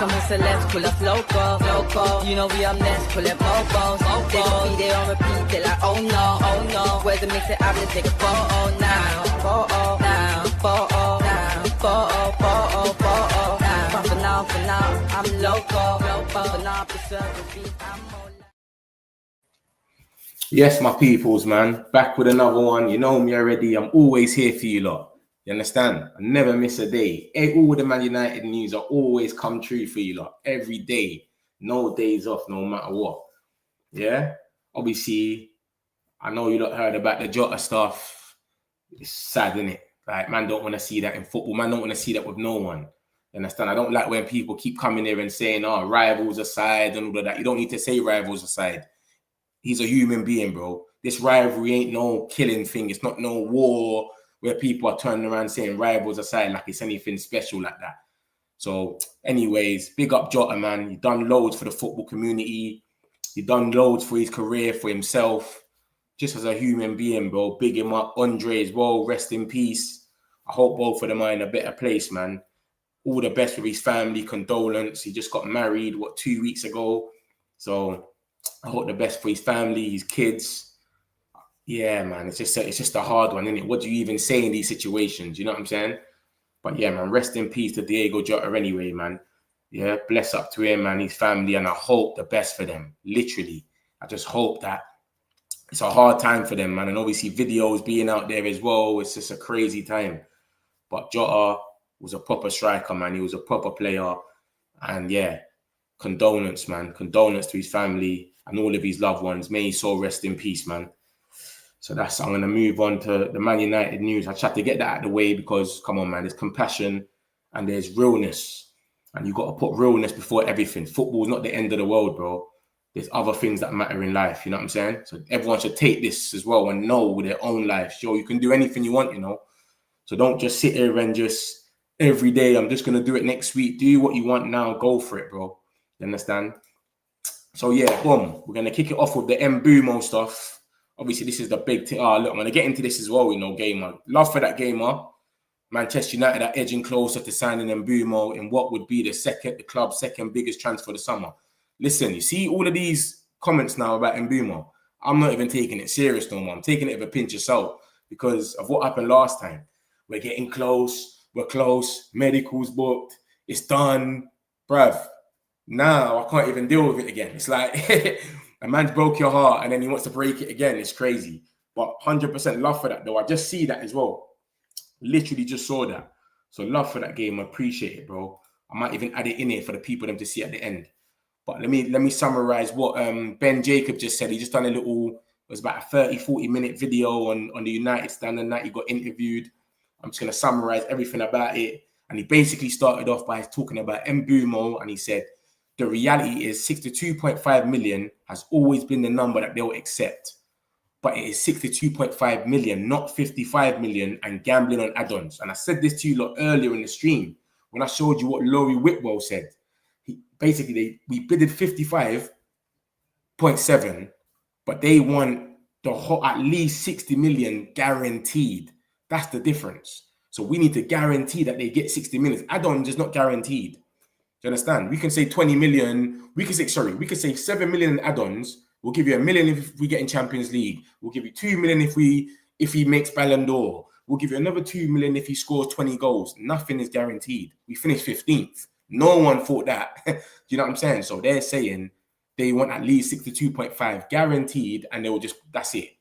Someone said let's pull up loco. You know we up next, pull up mofos. They gon' be there on repeat, they like oh no. Where's the mix it up, let's take a photo now. For now, I'm loco. For now, preserve the beat, I'm more. Yes, my peoples, man. Back with another one. You know me already. I'm always here for you lot. You understand? I never miss a day. All the Man United news are always come true for you lot. Every day. No days off, no matter what. Yeah? Obviously, I know you lot heard about the Jota stuff. It's sad, innit? Like, man don't want to see that in football. Man don't want to see that with no one. You understand? I don't like when people keep coming here and saying, oh, rivals aside and all of that. You don't need to say rivals aside. He's a human being, bro. This rivalry ain't no killing thing. It's not no war where people are turning around saying rivals aside like it's anything special like that. So, anyways, big up Jota, man. He done loads for the football community. He done loads for his career, for himself. Just as a human being, bro. Big him up. Andre as well. Rest in peace. I hope both of them are in a better place, man. All the best with his family. Condolence. He just got married, 2 weeks ago. So I hope the best for his family, his kids. Yeah, man, it's just a hard one, isn't it? What do you even say in these situations? You know what I'm saying? But yeah, man, rest in peace to Diogo Jota anyway, man. Yeah, bless up to him and his family, and I hope the best for them. Literally, I just hope that it's a hard time for them, man. And obviously videos being out there as well, it's just a crazy time. But Jota was a proper striker, man. He was a proper player. And yeah, condolence, man. Condolence to his family and all of his loved ones. May his soul rest in peace, man. So I'm going to move on to the Man United news. I tried to get that out of the way because, come on, man, there's compassion and there's realness. And you've got to put realness before everything. Football's not the end of the world, bro. There's other things that matter in life, you know what I'm saying? So everyone should take this as well and know with their own life. Yo, you can do anything you want, you know? So don't just sit here and just, every day, I'm just going to do it next week. Do what you want now. Go for it, bro. You understand? So yeah, boom. We're going to kick it off with the Mbeumo stuff. Obviously, this is the big thing. Look, I'm going to get into this as well, you know, gamer. Love for that gamer. Manchester United are edging closer to signing Mbeumo in what would be the club's second biggest transfer of the summer. Listen, you see all of these comments now about Mbeumo. I'm not even taking it serious no more. I'm taking it with a pinch of salt because of what happened last time. We're getting close. We're close. Medical's booked. It's done. Bruv. Now I can't even deal with it again. It's like a man's broke your heart and then he wants to break it again. It's crazy. But 100% love for that though. I just see that as well. Literally just saw that. So love for that game. I appreciate it, bro. I might even add it in here for the people them to see at the end. But let me summarize what Ben Jacob just said. He just done it was about a 30-40 minute video on the United standard night. He got interviewed. I'm just going to summarize everything about it. And he basically started off by talking about Mbeumo and he said, the reality is 62.5 million has always been the number that they'll accept. But it is 62.5 million, not 55 million and gambling on add-ons. And I said this to you lot earlier in the stream when I showed you what Laurie Whitwell said. We bidded 55.7, but they want at least 60 million guaranteed. That's the difference. So we need to guarantee that they get 60 million. Add-ons is not guaranteed. Do you understand? We can say 20 million. We can say 7 million in add-ons. We'll give you $1 million if we get in Champions League. We'll give you 2 million if he makes Ballon d'Or. We'll give you another 2 million if he scores 20 goals. Nothing is guaranteed. We finished 15th. No one thought that. Do you know what I'm saying? So they're saying they want at least 62.5 guaranteed, and they will that's it.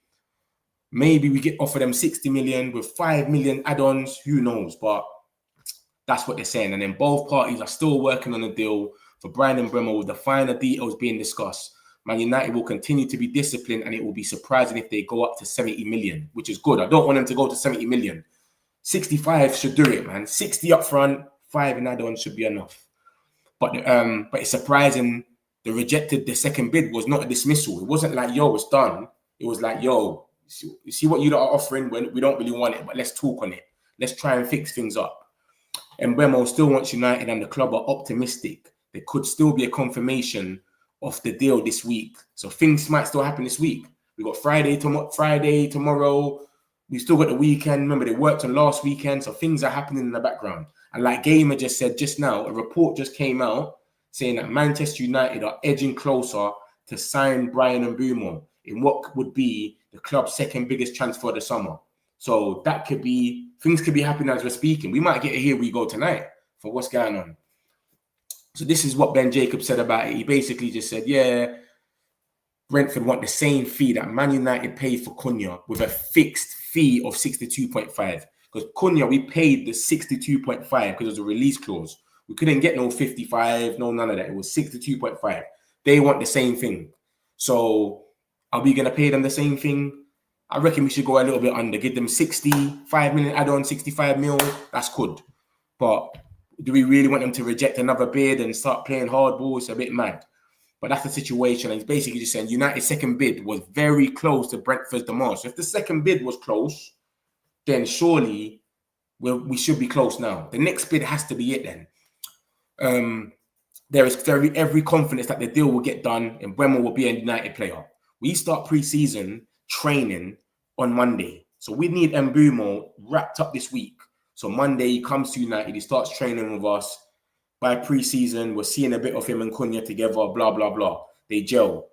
Maybe we get offer them 60 million with 5 million add-ons. Who knows? But that's what they're saying. And then both parties are still working on a deal for Brian and Mbeumo with the finer details being discussed. Man United will continue to be disciplined, and it will be surprising if they go up to 70 million, which is good. I don't want them to go to 70 million. 65 should do it, man. 60 up front, 5 in add-on should be enough. But it's surprising the second bid was not a dismissal. It wasn't like, yo, it's done. It was like, yo, you see what you are offering when we don't really want it, but let's talk on it. Let's try and fix things up. And Mbeumo still wants United, and the club are optimistic. There could still be a confirmation of the deal this week. So things might still happen this week. We got Friday, tomorrow. We still got the weekend. Remember, they worked on last weekend. So things are happening in the background. And like Gamer just said just now, a report just came out saying that Manchester United are edging closer to sign Brian Mbeumo in what would be the club's second biggest transfer of the summer. So that could be, things could be happening as we're speaking. We might get a here we go tonight for what's going on. So this is what Ben Jacobs said about it. He basically just said, yeah, Brentford want the same fee that Man United paid for Cunha with a fixed fee of 62.5. Because Cunha, we paid the 62.5 because it was a release clause. We couldn't get no 55, no none of that. It was 62.5. They want the same thing. So are we going to pay them the same thing? I reckon we should go a little bit under. Give them 65 million add-on, 65 mil. That's good. But do we really want them to reject another bid and start playing hardball? It's a bit mad. But that's the situation. And he's basically just saying United's second bid was very close to Brentford's demand. So if the second bid was close, then surely we should be close now. The next bid has to be it then. There is every confidence that the deal will get done and Mbeumo will be a United player. We start pre-season training on Monday. So we need Mbeumo wrapped up this week. So Monday he comes to United, he starts training with us. By pre-season, we're seeing a bit of him and Cunha together, blah, blah, blah. They gel.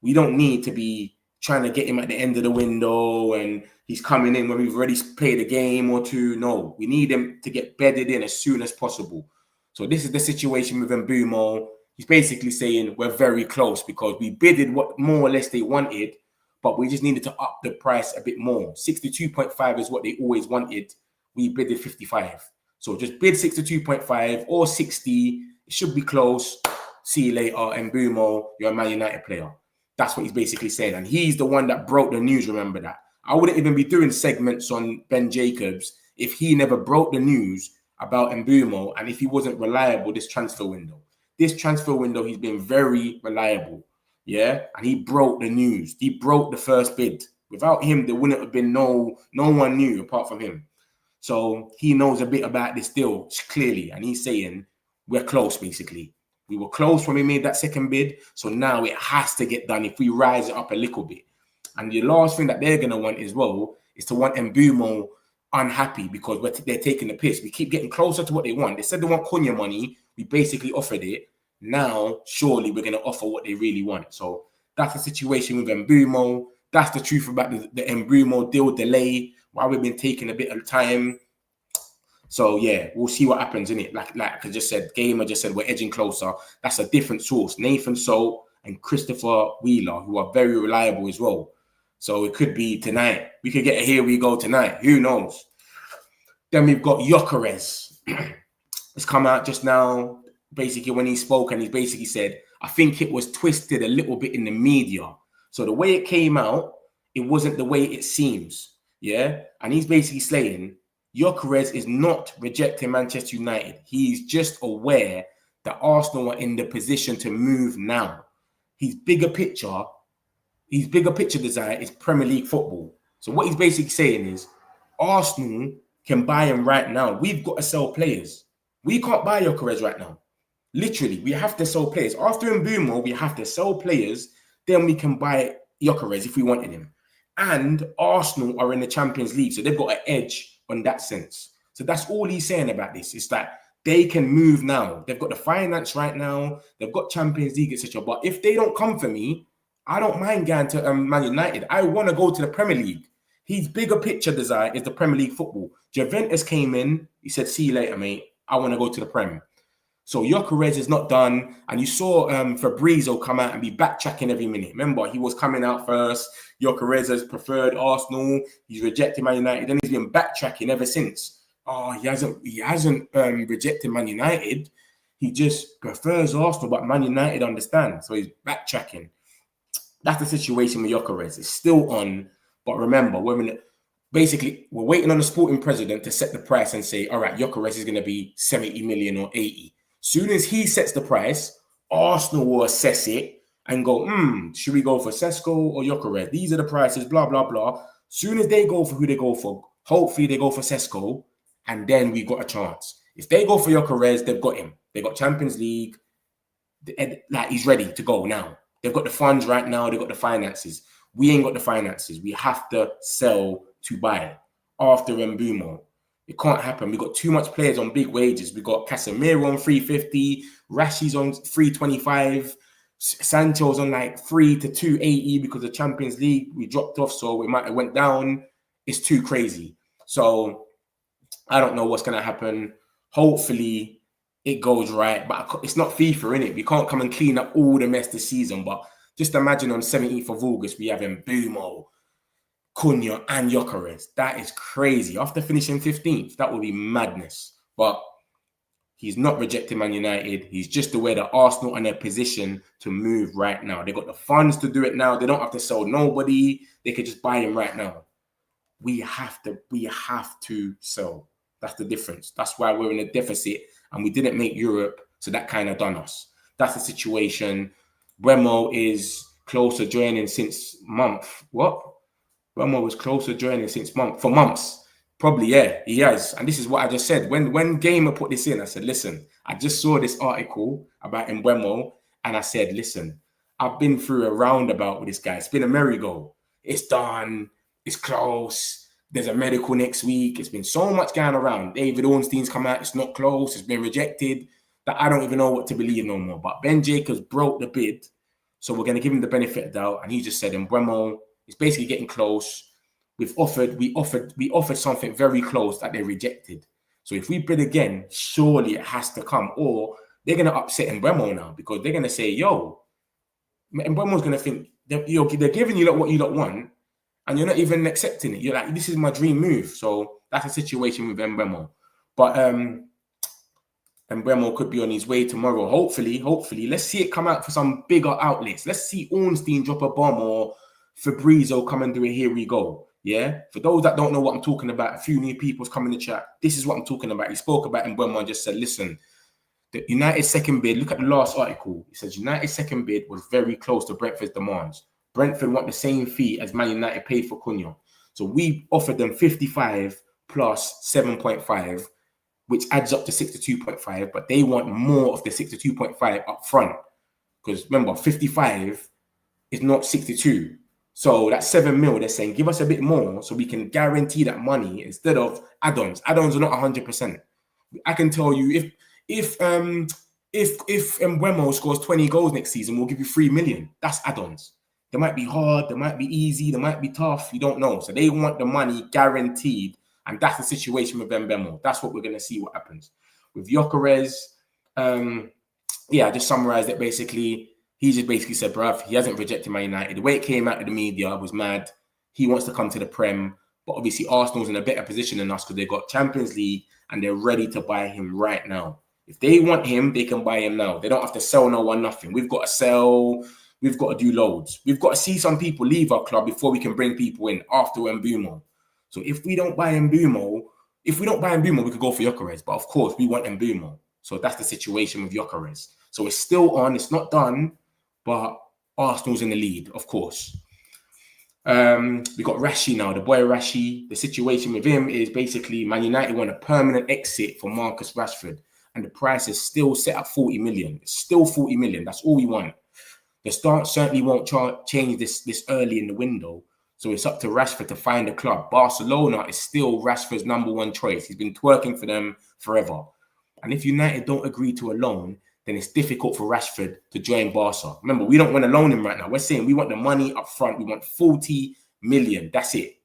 We don't need to be trying to get him at the end of the window and he's coming in when we've already played a game or two. No, we need him to get bedded in as soon as possible. So this is the situation with Mbeumo. He's basically saying we're very close because we bidded what more or less they wanted, but we just needed to up the price a bit more. 62.5 is what they always wanted. We bidded 55. So just bid 62.5 or 60. It should be close. See you later. Mbeumo, you're a Man United player. That's what he's basically saying. And he's the one that broke the news, remember that. I wouldn't even be doing segments on Ben Jacobs if he never broke the news about Mbeumo and if he wasn't reliable this transfer window. This transfer window, he's been very reliable. Yeah? And he broke the news. He broke the first bid. Without him, there wouldn't have been no one knew apart from him. So he knows a bit about this deal clearly. And he's saying we're close, basically. We were close when we made that second bid. So now it has to get done if we rise it up a little bit. And the last thing that they're going to want as well is to want Mbeumo unhappy because they're taking the piss. We keep getting closer to what they want. They said they want Cunha money. We basically offered it. Now, surely we're going to offer what they really want. So that's the situation with Mbeumo. That's the truth about the Mbeumo deal delay. Why we've been taking a bit of time. So yeah, we'll see what happens in it. Like I just said, Gamer just said we're edging closer. That's a different source. Nathan Salt and Christopher Wheeler, who are very reliable as well. So it could be tonight. We could get a here we go tonight. Who knows? Then we've got Gyokeres. It's come out just now, basically when he spoke, and he basically said, I think it was twisted a little bit in the media. So the way it came out, it wasn't the way it seems. Yeah, and he's basically saying Gyokeres is not rejecting Manchester United. He's just aware that Arsenal are in the position to move now. His bigger picture desire is Premier League football. So what he's basically saying is Arsenal can buy him right now. We've got to sell players. We can't buy Gyokeres right now. Literally, we have to sell players. After Mbeumo, we have to sell players. Then we can buy Gyokeres if we wanted him. And Arsenal are in the Champions League, so they've got an edge on that sense. So that's all he's saying about this, is that they can move now. They've got the finance right now. They've got Champions League, etc. But if they don't come for me, I don't mind going to Man United. I want to go to the Premier League. His bigger picture desire is the Premier League football. Juventus came in. He said, see you later, mate. I want to go to the Prem. So Gyokeres is not done. And you saw Fabrizio come out and be backtracking every minute. Remember, he was coming out first. Gyokeres has preferred Arsenal. He's rejected Man United. Then he's been backtracking ever since. Oh, he hasn't rejected Man United. He just prefers Arsenal, but Man United understand. So he's backtracking. That's the situation with Gyokeres. It's still on. But remember, we're waiting on the sporting president to set the price and say, all right, Gyokeres is going to be 70 million or 80. Soon as he sets the price, Arsenal will assess it and go, should we go for Sesko or Gyokeres? These are the prices, blah, blah, blah. Soon as they go for who they go for, hopefully they go for Sesko, and then we got a chance. If they go for Gyokeres, they've got him. They got Champions League. Like, he's ready to go now. They've got the funds right now. They've got the finances. We ain't got the finances. We have to sell to buy after Mbeumo. It can't happen. We got too much players on big wages. We got Casemiro on 350, Rashi's on 325, Sancho's on like 3 to 280 because the Champions League we dropped off, so it might have went down. It's too crazy. So I don't know what's gonna happen. Hopefully it goes right, but it's not FIFA, innit? We can't come and clean up all the mess this season. But just imagine on 17th of August we have Mbeumo, Cunha and Gyokeres. That is crazy. After finishing 15th, that would be madness. But he's not rejecting Man United. He's just aware that Arsenal are in a position to move right now. They got the funds to do it now. They don't have to sell nobody. They could just buy him right now. We have to sell. That's the difference. That's why we're in a deficit and we didn't make Europe, so that kind of done us. That's the situation. Mbeumo is close to joining since month. What? Mbeumo was close to joining for months. Probably, yeah, he has. And this is what I just said. When Gamer put this in, I said, listen, I just saw this article about Mbeumo and I said, listen, I've been through a roundabout with this guy. It's been a merry-go. It's done. It's close. There's a medical next week. It's been so much going around. David Ornstein's come out. It's not close. It's been rejected. That I don't even know what to believe no more. But Ben Jacobs broke the bid. So we're going to give him the benefit of the doubt. And he just said, Mbeumo is basically getting close. We offered something very close that they rejected. So if we bid again, surely it has to come. Or they're going to upset Mbeumo now because they're going to say, yo, Mbeumo's going to think, they're giving you what you lot want, and you're not even accepting it. You're like, this is my dream move. So that's a situation with Mbeumo. But Mbeumo could be on his way tomorrow. Hopefully. Let's see it come out for some bigger outlets. Let's see Ornstein drop a bomb or Fabrizio come and do it. Here we go. Yeah. For those that don't know what I'm talking about, a few new people's come in the chat. This is what I'm talking about. He spoke about Mbeumo and just said, listen, the United second bid, look at the last article. It says United second bid was very close to Brentford's demands. Brentford want the same fee as Man United paid for Cunha. So we offered them 55 plus 7.5, which adds up to 62.5, but they want more of the 62.5 up front. Because remember, 55 is not 62. So that's 7 mil. They're saying, give us a bit more so we can guarantee that money instead of add-ons. Add-ons are not 100%. I can tell you if Mbeumo scores 20 goals next season, we'll give you 3 million. That's add-ons. They might be hard, they might be easy, they might be tough. You don't know. So they want the money guaranteed. And that's the situation with Mbeumo. That's what we're going to see what happens. With Gyokeres, I just summarized it basically. He just basically said, bruv, he hasn't rejected Man United. The way it came out of the media was mad. He wants to come to the Prem. But obviously Arsenal's in a better position than us because they've got Champions League and they're ready to buy him right now. If they want him, they can buy him now. They don't have to sell no one nothing. We've got to sell. We've got to do loads. We've got to see some people leave our club before we can bring people in after Mbeumo. So if we don't buy Mbeumo, we could go for Gyokeres. But of course, we want Mbeumo. So that's the situation with Gyokeres. So it's still on. It's not done. But Arsenal's in the lead, of course. We got Rashi now, the boy Rashi. The situation with him is basically Man United want a permanent exit for Marcus Rashford. And the price is still set at 40 million. It's still 40 million. That's all we want. The start certainly won't change this early in the window. So it's up to Rashford to find a club. Barcelona is still Rashford's number one choice. He's been twerking for them forever. And if United don't agree to a loan, then it's difficult for Rashford to join Barca. Remember, we don't want to loan him right now. We're saying we want the money up front. We want 40 million. That's it.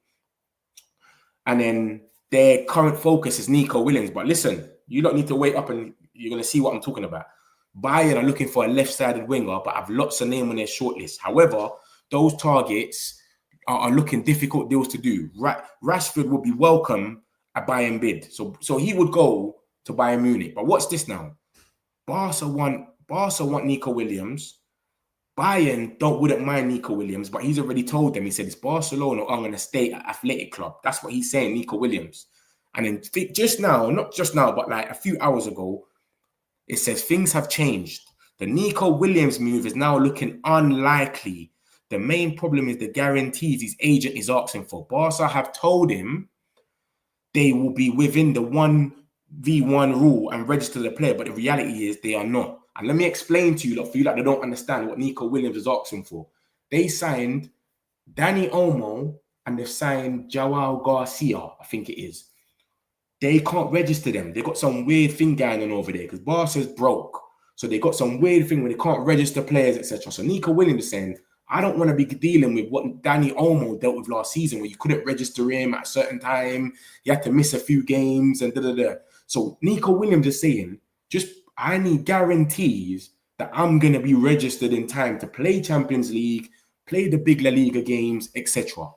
And then their current focus is Nico Williams. But listen, you don't need to wait up and you're going to see what I'm talking about. Bayern are looking for a left-sided winger, but have lots of names on their shortlist. However, those targets are looking difficult deals to do. Rashford would be welcome at Bayern bid. So he would go to Bayern Munich. But what's this now? Barca want Nico Williams. Bayern wouldn't mind Nico Williams, but he's already told them, he said, it's Barcelona, I'm going to stay at Athletic Club. That's what he's saying, Nico Williams. And then not just now, but like a few hours ago, it says things have changed. The Nico Williams move is now looking unlikely. The main problem is the guarantees his agent is asking for. Barca have told him they will be within the 1v1 rule and register the player, but the reality is they are not. And let me explain to you, for you that they don't understand what Nico Williams is asking for. They signed Dani Olmo and they've signed Joao Garcia, I think it is. they can't register them. They got some weird thing going on over there because Barca's broke. So they got some weird thing where they can't register players, etc. So Nico Williams is saying, I don't want to be dealing with what Danny Olmo dealt with last season, where you couldn't register him at a certain time. You had to miss a few games and da-da-da. So Nico Williams is saying, I need guarantees that I'm going to be registered in time to play Champions League, play the big La Liga games, etc.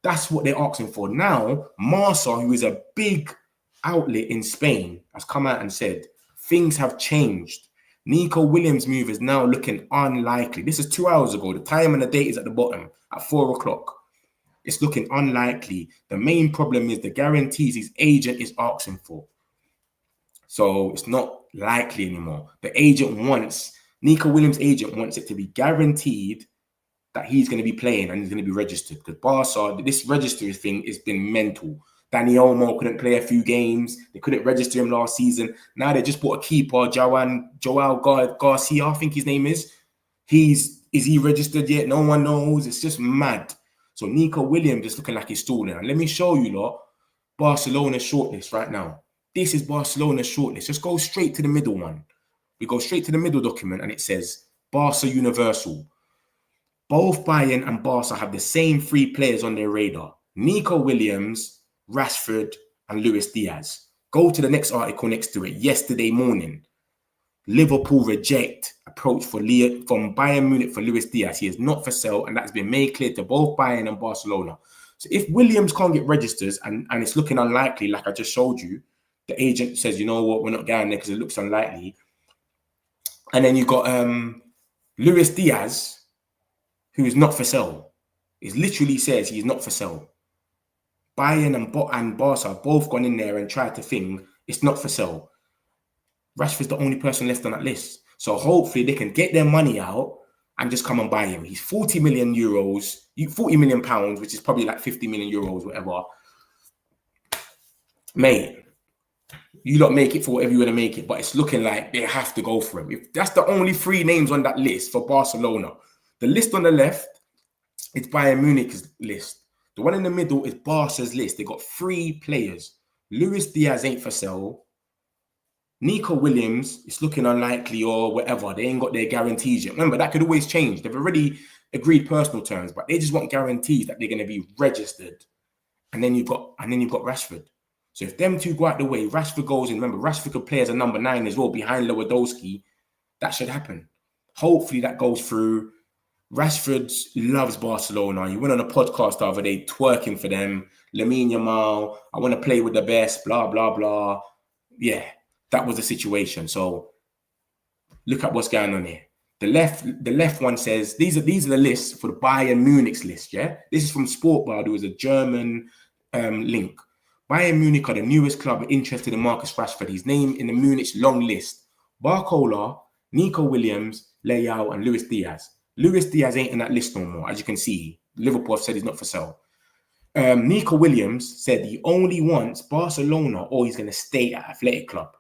That's what they're asking for. Now, Marca, who is a big outlet in Spain, has come out and said, things have changed. Nico Williams' move is now looking unlikely. This is 2 hours ago. The time and the date is at the bottom at 4 o'clock. It's looking unlikely. The main problem is the guarantees his agent is asking for. So it's not likely anymore. Nico Williams' agent wants it to be guaranteed that he's going to be playing and he's going to be registered. Because Barca, this registry thing has been mental. Danny Olmo couldn't play a few games. They couldn't register him last season. Now they just bought a keeper, Joao Garcia, I think his name is. Is he registered yet? No one knows. It's just mad. So Nico Williams is looking like he's stalling. And let me show you lot Barcelona's shortlist right now. This is Barcelona's shortlist. Just go straight to the middle one. We go straight to the middle document and it says Barca Universal. Both Bayern and Barca have the same 3 players on their radar. Nico Williams, Rashford, and Luis Diaz. Go to the next article next to it. Yesterday morning, Liverpool reject approach from Bayern Munich for Luis Diaz. He is not for sale, and that's been made clear to both Bayern and Barcelona. So if Williams can't get registers and it's looking unlikely, like I just showed you, the agent says, you know what, we're not going there because it looks unlikely. And then you've got Luis Diaz, who is not for sale. It literally says he's not for sale. Bayern and Barca have both gone in there and tried to think it's not for sale. Rashford's the only person left on that list. So hopefully they can get their money out and just come and buy him. He's 40 million euros, 40 million pounds, which is probably like 50 million euros, whatever. Mate, you lot make it for whatever you want to make it, but it's looking like they have to go for him. If that's the only 3 names on that list for Barcelona. The list on the left is Bayern Munich's list. The one in the middle is Barca's list. They got 3 players. Luis Diaz ain't for sale. Nico Williams, it's looking unlikely or whatever. They ain't got their guarantees yet. Remember, that could always change. They've already agreed personal terms, but they just want guarantees that they're going to be registered. And then you've got Rashford. So if them 2 go out the way, Rashford goes in. Remember, Rashford could play as a number 9 as well behind Lewandowski. That should happen. Hopefully that goes through. Rashford loves Barcelona. He went on a podcast the other day twerking for them. Lamine Yamal, I want to play with the best, blah, blah, blah. Yeah, that was the situation. So look at what's going on here. The left one says, these are the lists for the Bayern Munich's list, yeah? This is from Sportball, who is a German link. Bayern Munich are the newest club interested in Marcus Rashford. His name in the Munich's long list. Barcola, Nico Williams, Leao, and Luis Diaz. Luis Diaz ain't in that list no more. As you can see, Liverpool have said he's not for sale. Nico Williams said he only wants Barcelona or he's going to stay at Athletic Club.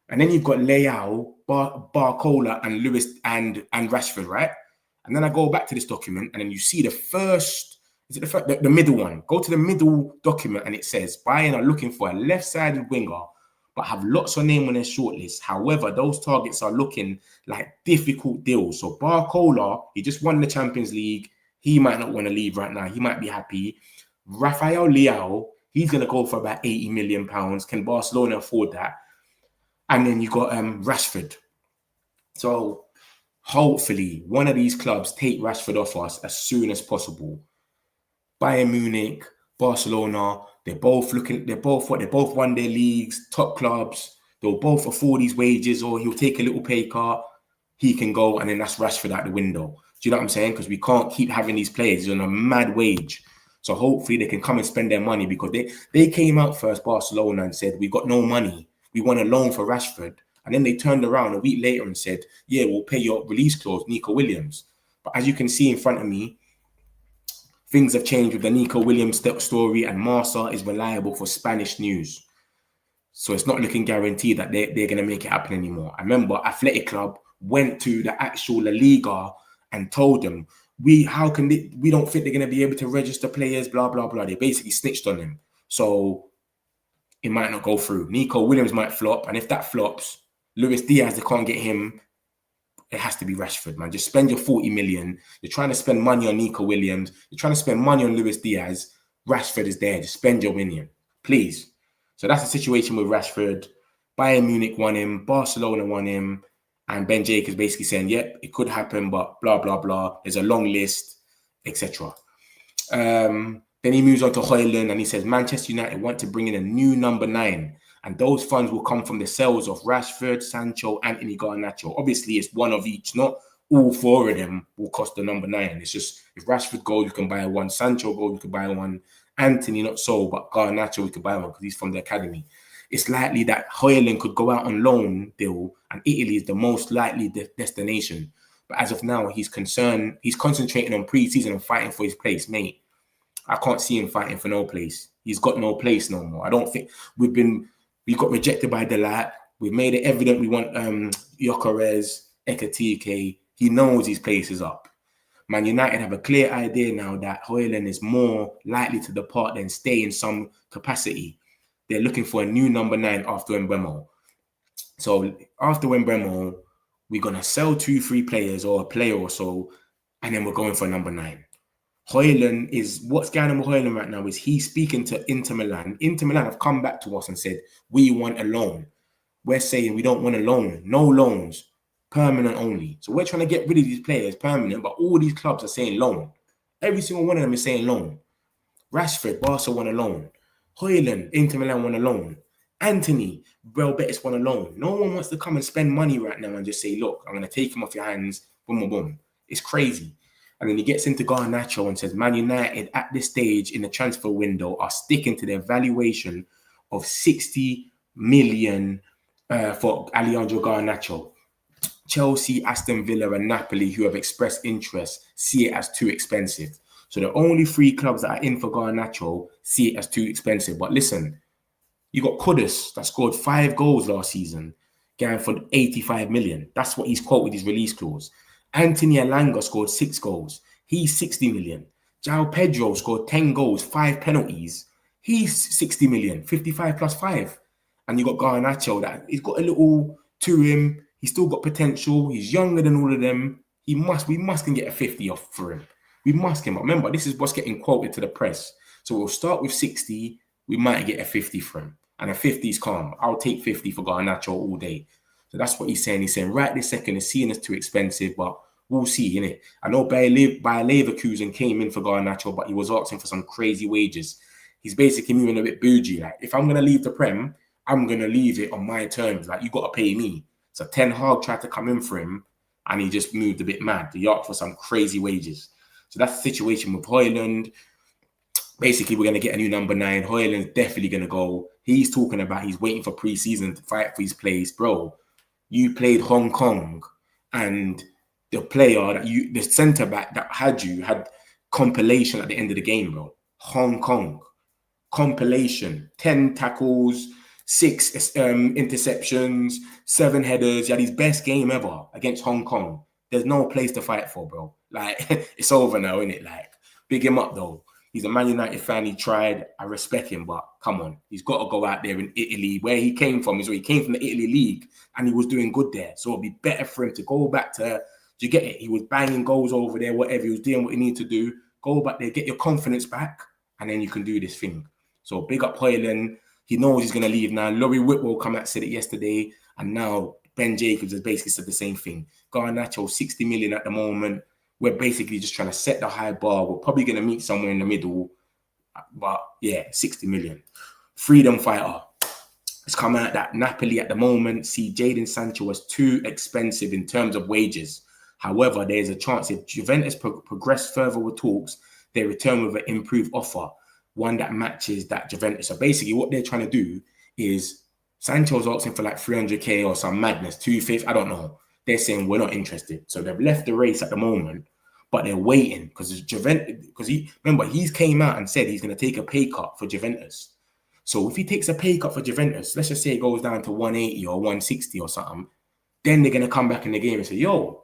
And then you've got Leao, Barcola, and Luis and Rashford, right? And then I go back to this document and then you see the first, the middle one. Go to the middle document and it says Bayern are looking for a left-sided winger but have lots of names on their shortlist. However, those targets are looking like difficult deals. So Barcola, he just won the Champions League. He might not want to leave right now. He might be happy. Rafael Leao, he's going to go for about 80 million pounds. Can Barcelona afford that? And then you got Rashford. So hopefully one of these clubs take Rashford off us as soon as possible. Bayern Munich, Barcelona, they both won their leagues, top clubs. They'll both afford these wages, or he'll take a little pay cut. He can go, and then that's Rashford out the window. Do you know what I'm saying? Because we can't keep having these players on a mad wage. So hopefully they can come and spend their money, because they came out first, Barcelona, and said, we've got no money. We want a loan for Rashford. And then they turned around a week later and said, yeah, we'll pay your release clause, Nico Williams. But as you can see in front of me, things have changed with the Nico Williams story, and Marca is reliable for Spanish news. So it's not looking guaranteed that they're going to make it happen anymore. I remember Athletic Club went to the actual La Liga and told them, we don't think they're going to be able to register players, blah, blah, blah. They basically snitched on them. So it might not go through. Nico Williams might flop, and if that flops, Luis Diaz, they can't get him. It has to be Rashford, man. Just spend your 40 million. You're trying to spend money on Nico Williams. You're trying to spend money on Luis Diaz. Rashford is there. Just spend your million, please. So that's the situation with Rashford. Bayern Munich won him. Barcelona won him. And Ben Jacobs basically saying, yep, it could happen, but blah, blah, blah. There's a long list, etc. Then he moves on to Højlund and he says, Manchester United want to bring in a new number 9. And those funds will come from the sales of Rashford, Sancho, Anthony, Garnacho. Obviously, it's one of each. Not all 4 of them will cost the number 9. It's just if Rashford goes, you can buy one. Sancho goes, you can buy one. Anthony, not so, but Garnacho, we could buy one because he's from the academy. It's likely that Højlund could go out on loan deal, and Italy is the most likely destination. But as of now, he's concentrating on pre-season and fighting for his place, mate. I can't see him fighting for no place. He's got no place no more. I don't think we got rejected by Delight. We've made it evident we want Gyokeres, Ekatike. He knows his place is up. Man United have a clear idea now that Højlund is more likely to depart than stay in some capacity. They're looking for a new number 9 after Mbeumo. So after Mbeumo, we're going to sell 2-3 players or a player or so, and then we're going for number 9. Højlund is, what's going on with Højlund right now is he's speaking to Inter Milan. Inter Milan have come back to us and said, we want a loan. We're saying we don't want a loan. No loans. Permanent only. So we're trying to get rid of these players permanent, but all these clubs are saying loan. Every single one of them is saying loan. Rashford, Barca want a loan. Højlund, Inter Milan want a loan. Anthony, Real Betis want a loan. No one wants to come and spend money right now and just say, look, I'm going to take him off your hands. Boom, boom, boom. It's crazy. And then he gets into Garnacho and says, Man United at this stage in the transfer window are sticking to their valuation of 60 million for Alejandro Garnacho. Chelsea, Aston Villa and Napoli, who have expressed interest, see it as too expensive. So the only 3 clubs that are in for Garnacho see it as too expensive. But listen, you got Kudus that scored 5 goals last season, going for 85 million. That's what he's quoted his release clause. Anthony Elanga scored 6 goals. He's 60 million. João Pedro scored 10 goals, 5 penalties. He's 60 million, 55 plus 5. And you got Garnacho that he's got a little to him. He's still got potential. He's younger than all of them. We must can get a 50 off for him. We must him. Remember, this is what's getting quoted to the press. So we'll start with 60. We might get a 50 for him. And a 50 is calm. I'll take 50 for Garnacho all day. So that's what he's saying. He's saying right this second is seeing us too expensive, but we'll see, innit? I know Bayer Leverkusen came in for Garnacho, but he was asking for some crazy wages. He's basically moving a bit bougie. Like, if I'm going to leave the Prem, I'm going to leave it on my terms. Like, you got to pay me. So Ten Hag tried to come in for him, and he just moved a bit mad. He asked for some crazy wages. So that's the situation with Højlund. Basically, we're going to get a new number 9. Højlund's definitely going to go. He's talking about he's waiting for pre-season to fight for his place. Bro, you played Hong Kong, and the player that the centre-back that had compilation at the end of the game, bro. Hong Kong. Compilation. 10 tackles, 6 interceptions, 7 headers. He had his best game ever against Hong Kong. There's no place to fight for, bro. Like, it's over now, innit? Like, big him up, though. He's a Man United fan. He tried. I respect him, but come on. He's got to go out there in Italy. Where he came from is where he came from, the Italy League, and he was doing good there. So it'll be better for him to go back to, do you get it? He was banging goals over there, whatever. He was doing what he needed to do. Go back there, get your confidence back, and then you can do this thing. So big up Højlund. He knows he's going to leave now. Laurie Whitwell come out said it yesterday, and now Ben Jacobs has basically said the same thing. Garnacho, 60 million at the moment. We're basically just trying to set the high bar. We're probably going to meet somewhere in the middle. But yeah, 60 million. Freedom fighter. It's come out that Napoli at the moment see Jadon Sancho as too expensive in terms of wages. However, there's a chance if Juventus progress further with talks, they return with an improved offer, one that matches that Juventus. So basically what they're trying to do is Sancho's asking for like 300k or some madness, 250, I don't know. They're saying we're not interested. So they've left the race at the moment, but they're waiting because Juventus, because he's came out and said he's going to take a pay cut for Juventus. So if he takes a pay cut for Juventus, let's just say it goes down to 180 or 160 or something, then they're going to come back in the game and say, yo,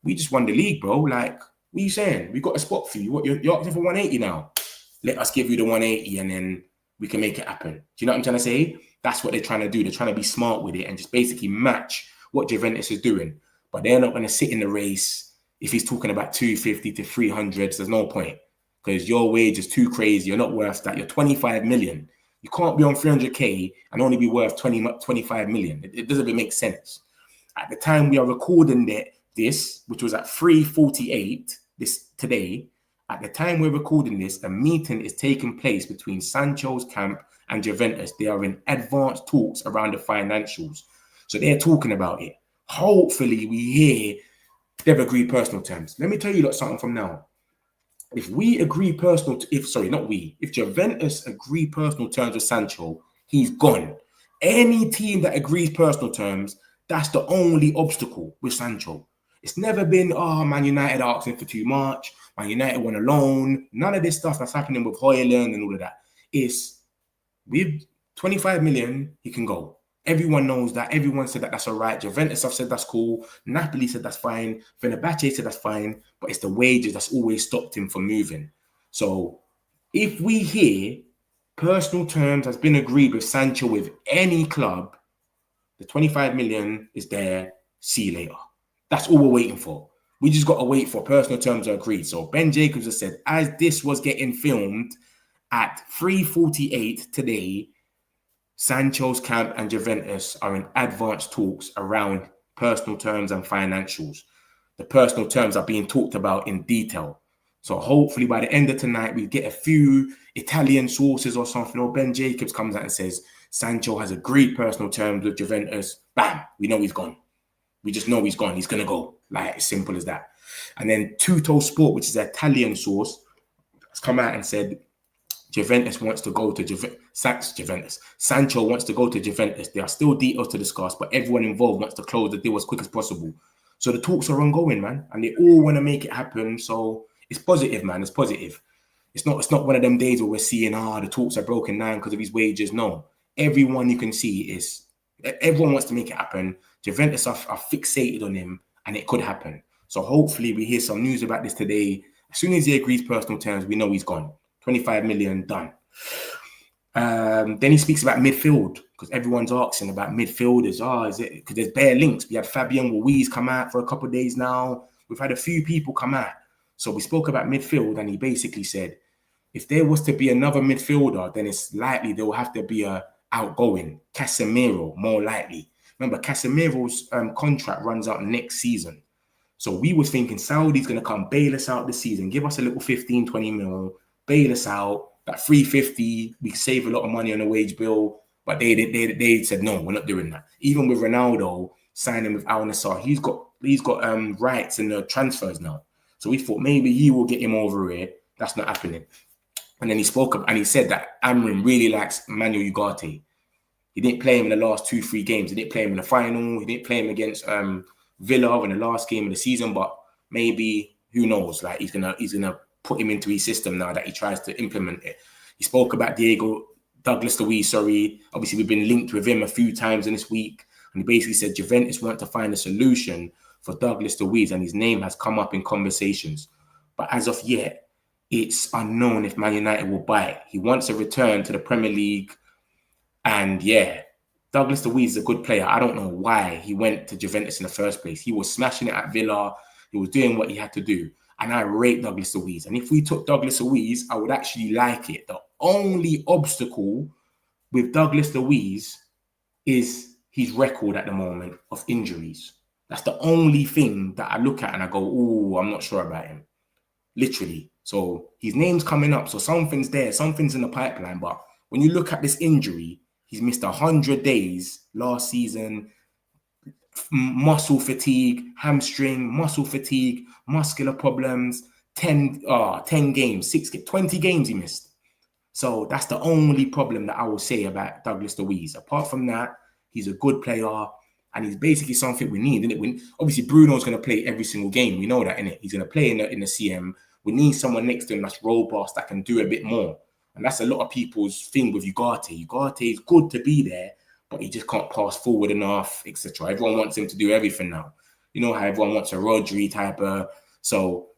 we just won the league, bro. Like, what are you saying? We got a spot for you. What, you're asking for 180 now? Let us give you the 180 and then we can make it happen. Do you know what I'm trying to say? That's what they're trying to do. They're trying to be smart with it and just basically match what Juventus is doing. But they're not going to sit in the race if he's talking about 250 to 300s. There's no point because your wage is too crazy. You're not worth that. You're 25 million. You can't be on 300k and only be worth 25 million. It doesn't even make sense. At the time we are recording this, which was at 3:48 today, at the time we're recording this, a meeting is taking place between Sancho's camp and Juventus. They are in advanced talks around the financials. So they're talking about it. Hopefully we hear they've agreed personal terms. Let me tell you something from now. If we agree if Juventus agree personal terms with Sancho, he's gone. Any team that agrees personal terms, that's the only obstacle with Sancho. It's never been, Man United asking for too much. Man United want a loan. None of this stuff that's happening with Højlund and all of that. It's with 25 million, he can go. Everyone knows that. Everyone said that that's all right. Juventus have said that's cool. Napoli said that's fine. Fenerbahce said that's fine. But it's the wages that's always stopped him from moving. So if we hear personal terms has been agreed with Sancho with any club, the 25 million is there. See you later. That's all we're waiting for. We just got to wait for personal terms are agreed. So Ben Jacobs has said, as this was getting filmed at 3:48 today, Sancho's camp and Juventus are in advanced talks around personal terms and financials. The personal terms are being talked about in detail. So hopefully by the end of tonight, we get a few Italian sources or something, or Ben Jacobs comes out and says, Sancho has agreed personal terms with Juventus. Bam, we know he's gone. We just know he's gone. He's going to go. Like, as simple as that. And then Tutto Sport, which is an Italian source, has come out and said, Juventus wants to go to Juventus. Sancho wants to go to Juventus. There are still details to discuss, but everyone involved wants to close the deal as quick as possible. So the talks are ongoing, man, and they all want to make it happen. So it's positive, man. It's positive. It's not one of them days where we're seeing, the talks are broken down because of his wages. No, everyone you can see everyone wants to make it happen. Juventus are fixated on him, and it could happen. So hopefully we hear some news about this today. As soon as he agrees personal terms, we know he's gone. 25 million done. Then he speaks about midfield because everyone's asking about midfielders. Is it because there's bare links? We had Fabian Ruiz come out for a couple of days now. We've had a few people come out. So we spoke about midfield, and he basically said, if there was to be another midfielder, then it's likely there will have to be a outgoing Casemiro, more likely. Remember, Casemiro's contract runs out next season. So we were thinking Saudi's going to come bail us out this season, give us a little 15, 20 mil, bail us out, that 350, we save a lot of money on the wage bill, but they said, no, we're not doing that. Even with Ronaldo signing with Al Nassr, he's got rights in the transfers now. So we thought maybe he will get him over here. That's not happening. And then he spoke up and he said that Amrin really likes Manuel Ugarte. He didn't play him in the last 2-3 games. He didn't play him in the final. He didn't play him against Villa in the last game of the season, but maybe, who knows, like he's gonna put him into his system now that he tries to implement it. He spoke about Douglas Luiz, Obviously, we've been linked with him a few times in this week. And he basically said Juventus want to find a solution for Douglas Luiz, and his name has come up in conversations. But as of yet, it's unknown if Man United will buy it. He wants a return to the Premier League. And yeah, Douglas Luiz is a good player. I don't know why he went to Juventus in the first place. He was smashing it at Villa. He was doing what he had to do. And I rate Douglas Luiz. And if we took Douglas Luiz, I would actually like it. The only obstacle with Douglas Luiz is his record at the moment of injuries. That's the only thing that I look at and I go, I'm not sure about him. Literally. So his name's coming up. So something's there. Something's in the pipeline. But when you look at this injury, he's missed 100 days last season. Muscle fatigue, hamstring, muscle fatigue, muscular problems, 10 games, 20 games he missed. So that's the only problem that I will say about Douglas Luiz. Apart from that, he's a good player and he's basically something we need, innit? Obviously, Bruno's going to play every single game. We know that, innit? He's going to play in the CM. We need someone next to him that's robust, that can do a bit more. And that's a lot of people's thing with Ugarte. Ugarte is good to be there, but he just can't pass forward enough, etc. Everyone wants him to do everything now. You know how everyone wants a Rodri type of... So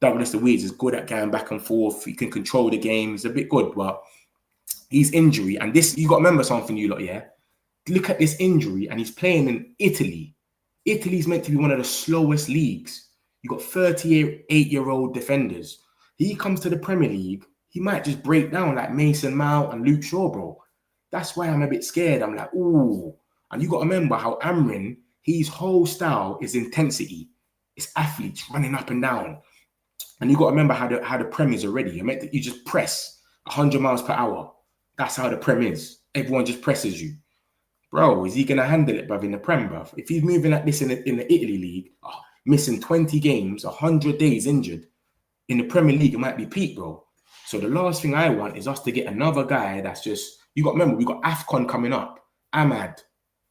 Douglas Luiz is good at going back and forth. He can control the game. He's a bit good, but his injury, and this, you got to remember something, you lot, yeah? Look at this injury, and he's playing in Italy. Italy's meant to be one of the slowest leagues. You got 38-year-old defenders. He comes to the Premier League, he might just break down like Mason Mount and Luke Shaw, bro. That's why I'm a bit scared. I'm like, ooh. And you got to remember how Amrin, his whole style is intensity. It's athletes running up and down. And you got to remember how the Prem is already. You just press 100 miles per hour. That's how the Prem is. Everyone just presses you. Bro, is he going to handle it, bruv, in the Prem, bruv? If he's moving like this in the Italy League, missing 20 games, 100 days injured, in the Premier League, it might be peak, bro. So the last thing I want is us to get another guy that's just, you got to remember, we got AFCON coming up. Ahmad,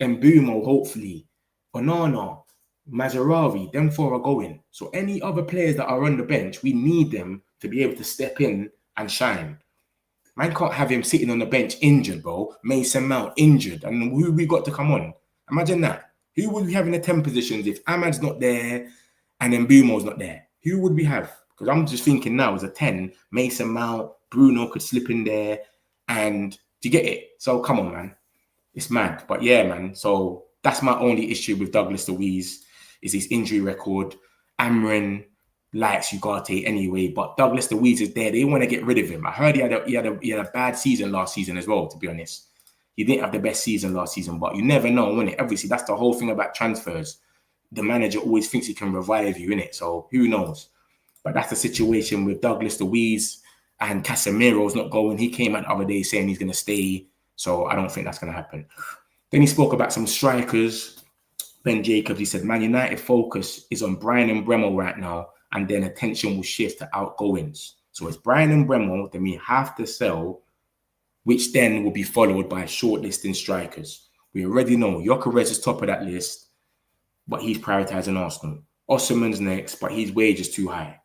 Mbeumo, hopefully, Onana, Mazarawi, them four are going. So any other players that are on the bench, we need them to be able to step in and shine. Man can't have him sitting on the bench injured, bro. Mason Mount injured. And who we got to come on? Imagine that. Who would we have in the 10 positions if Ahmad's not there and then Mbeumo's not there? Who would we have? Because I'm just thinking now as a 10, Mason Mount, Bruno could slip in there. And do you get it? So come on, man. It's mad. But yeah, man. So that's my only issue with Douglas Luiz is his injury record. Amrin likes Ugarte anyway, but Douglas Luiz is there. They want to get rid of him. I heard he had a bad season last season as well, to be honest. He didn't have the best season last season, but you never know, innit? Obviously, that's the whole thing about transfers. The manager always thinks he can revive you, innit? So who knows? But that's the situation with Douglas Luiz, and Casemiro's not going. He came out the other day saying he's going to stay, so I don't think that's going to happen. Then he spoke about some strikers. Ben Jacobs, he said, Man United focus is on Brian Mbeumo right now, and then attention will shift to outgoings. So it's Brian Mbeumo, then we have to sell, which then will be followed by shortlisting strikers. We already know Gyokeres is top of that list, but he's prioritizing Arsenal. Osimhen's next, but his wage is too high.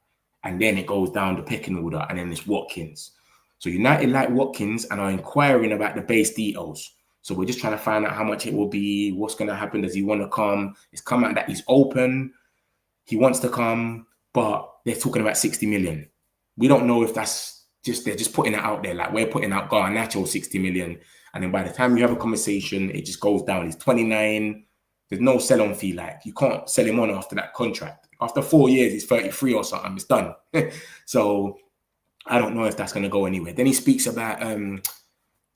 And then it goes down the pecking order, and then it's Watkins. So United like Watkins and are inquiring about the base details. So we're just trying to find out how much it will be, what's going to happen, does he want to come? It's come out that he's open, he wants to come, but they're talking about 60 million. We don't know if that's just, they're just putting it out there. Like we're putting out Garnacho 60 million. And then by the time you have a conversation, it just goes down. He's 29. There's no sell-on fee. Like you can't sell him on after that contract. After 4 years, he's 33 or something. It's done. So I don't know if that's going to go anywhere. Then he speaks about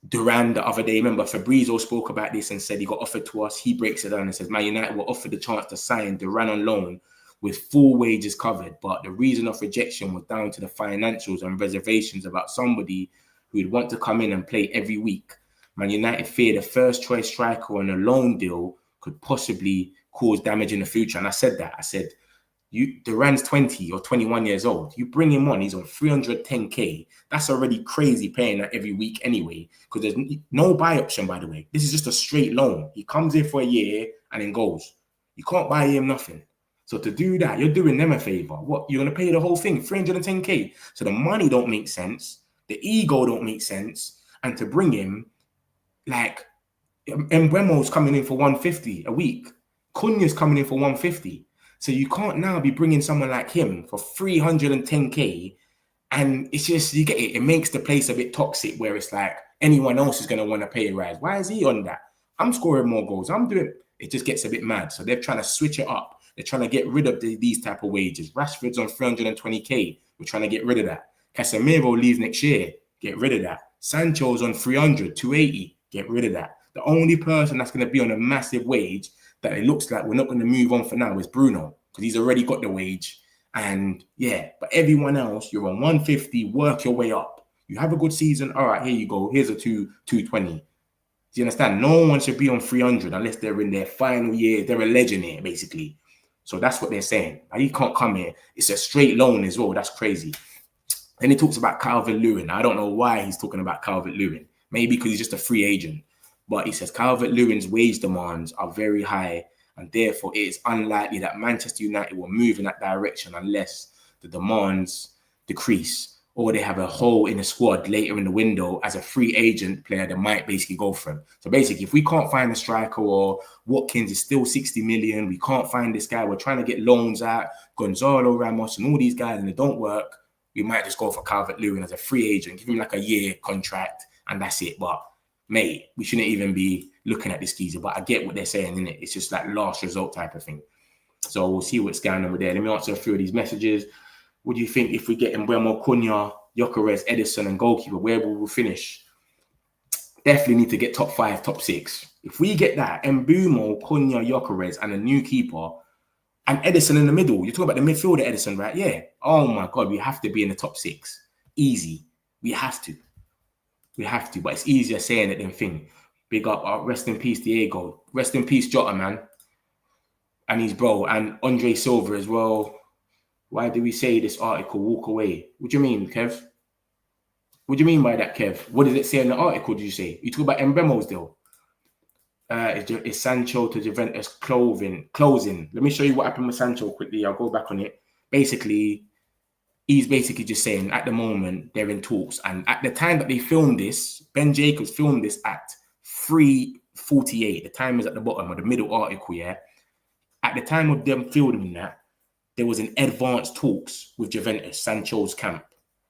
Duran the other day. Remember, Fabrizio spoke about this and said he got offered to us. He breaks it down and says, Man United were offered the chance to sign Duran on loan with full wages covered. But the reason of rejection was down to the financials and reservations about somebody who would want to come in and play every week. Man United feared a first choice striker on a loan deal could possibly cause damage in the future. And I said that. I said, Duran's 20 or 21 years old. You bring him on, he's on 310K. That's already crazy paying that every week anyway, because there's no buy option, by the way. This is just a straight loan. He comes in for a year and then goes. You can't buy him nothing. So to do that, you're doing them a favor. What? You're going to pay the whole thing, 310K. So the money don't make sense. The ego don't make sense. And to bring him, like, Mbeumo's coming in for 150 a week. Cunha's coming in for 150. So you can't now be bringing someone like him for 310K. And it's just, you get it. It makes the place a bit toxic where it's like anyone else is going to want to pay a rise. Why is he on that? I'm scoring more goals. I'm doing, it just gets a bit mad. So they're trying to switch it up. They're trying to get rid of these type of wages. Rashford's on 320K. We're trying to get rid of that. Casemiro leaves next year. Get rid of that. Sancho's on 300, 280. Get rid of that. The only person that's going to be on a massive wage that it looks like we're not going to move on for now is Bruno, because he's already got the wage. And yeah, but everyone else, you're on 150, work your way up. You have a good season. All right, here you go. Here's a 220. Do you understand? No one should be on 300 unless they're in their final year. They're a legend here, basically. So that's what they're saying. He can't come here. It's a straight loan as well. That's crazy. Then he talks about Calvert-Lewin. I don't know why he's talking about Calvert-Lewin. Maybe because he's just a free agent. But he says Calvert-Lewin's wage demands are very high, and therefore it is unlikely that Manchester United will move in that direction unless the demands decrease or they have a hole in the squad later in the window as a free agent player that might basically go for him. So basically, if we can't find a striker or Watkins is still 60 million, we can't find this guy, we're trying to get loans out, Gonzalo Ramos and all these guys, and they don't work, we might just go for Calvert-Lewin as a free agent, give him like a year contract, and that's it. But mate, we shouldn't even be looking at this geezer. But I get what they're saying, innit? It's just like last result type of thing. So we'll see what's going on with there. Let me answer a few of these messages. What do you think if we get Mbeumo, Cunha, Gyokeres, Edison, and goalkeeper? Where will we finish? Definitely need to get top 5, top 6. If we get that, Mbeumo, Cunha, Gyokeres, and a new keeper, and Edison in the middle. You're talking about the midfielder Edison, right? Yeah. Oh my God, we have to be in the top 6. Easy. We have to. We have to. But it's easier saying it than thing. Big up. Rest in peace, Diogo. Rest in peace, Jota, man. And his bro. And Andre Silva as well. Why do we say this article, walk away? What do you mean, Kev? What do you mean by that, Kev? What does it say in the article, did you say? You talk about Mbeumo's deal. Is Sancho to Juventus closing? Let me show you what happened with Sancho quickly. I'll go back on it. Basically, he's basically just saying at the moment they're in talks. And at the time that they filmed this, Ben Jacobs filmed this at 3:48. The time is at the bottom of the middle article, yeah? At the time of them filming that, there was an advanced talks with Juventus, Sancho's camp.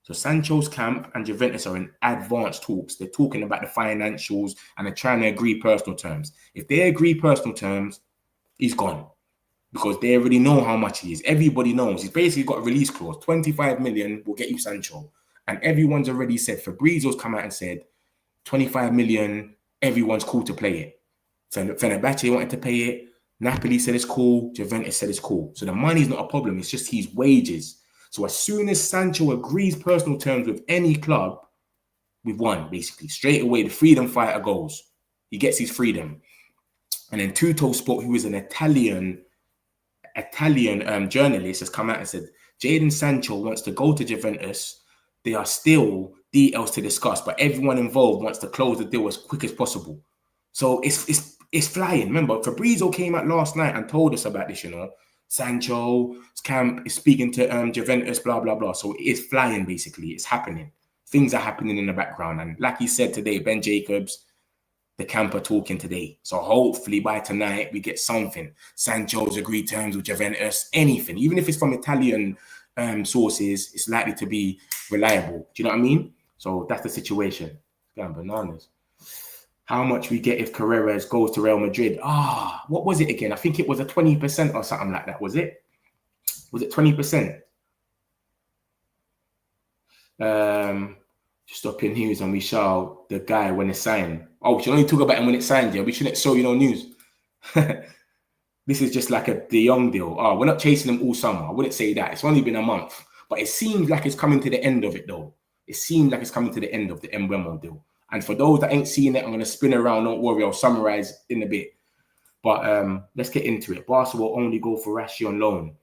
So Sancho's camp and Juventus are in advanced talks. They're talking about the financials and they're trying to agree personal terms. If they agree personal terms, he's gone. Because they already know how much he is. Everybody knows. He's basically got a release clause. 25 million will get you Sancho. And everyone's already said, Fabrizio's come out and said, 25 million, everyone's cool to play it. Fenerbahce wanted to pay it. Napoli said it's cool. Juventus said it's cool. So the money's not a problem. It's just his wages. So as soon as Sancho agrees personal terms with any club, we've won, basically. Straight away, the freedom fighter goes. He gets his freedom. And then Tutto Sport, who is an Italian journalist, has come out and said, Jadon Sancho wants to go to Juventus. There are still details to discuss, but everyone involved wants to close the deal as quick as possible. So it's flying. Remember, Fabrizio came out last night and told us about this, you know. Sancho's camp is speaking to Juventus, blah, blah, blah. So it is flying, basically. It's happening. Things are happening in the background. And like he said today, Ben Jacobs, the camp are talking today. So hopefully by tonight, we get something. Sancho's agreed terms with Juventus, anything. Even if it's from Italian sources, it's likely to be reliable. Do you know what I mean? So that's the situation. It's going bananas. How much we get if Carreras goes to Real Madrid? What was it again? I think it was a 20% or something like that. Was it? Was it 20%? Just up in news and we show the guy when it's signed. Oh, we should only talk about him when it's signed, yeah? We shouldn't show you no news. This is just like a De Jong deal. We're not chasing him all summer. I wouldn't say that. It's only been a month. But it seems like it's coming to the end of it, though. It seems like it's coming to the end of the Mbeumo deal. And for those that ain't seen it, I'm going to spin around. Don't worry, I'll summarize in a bit. But let's get into it. Barca will only go for Rashi on loan.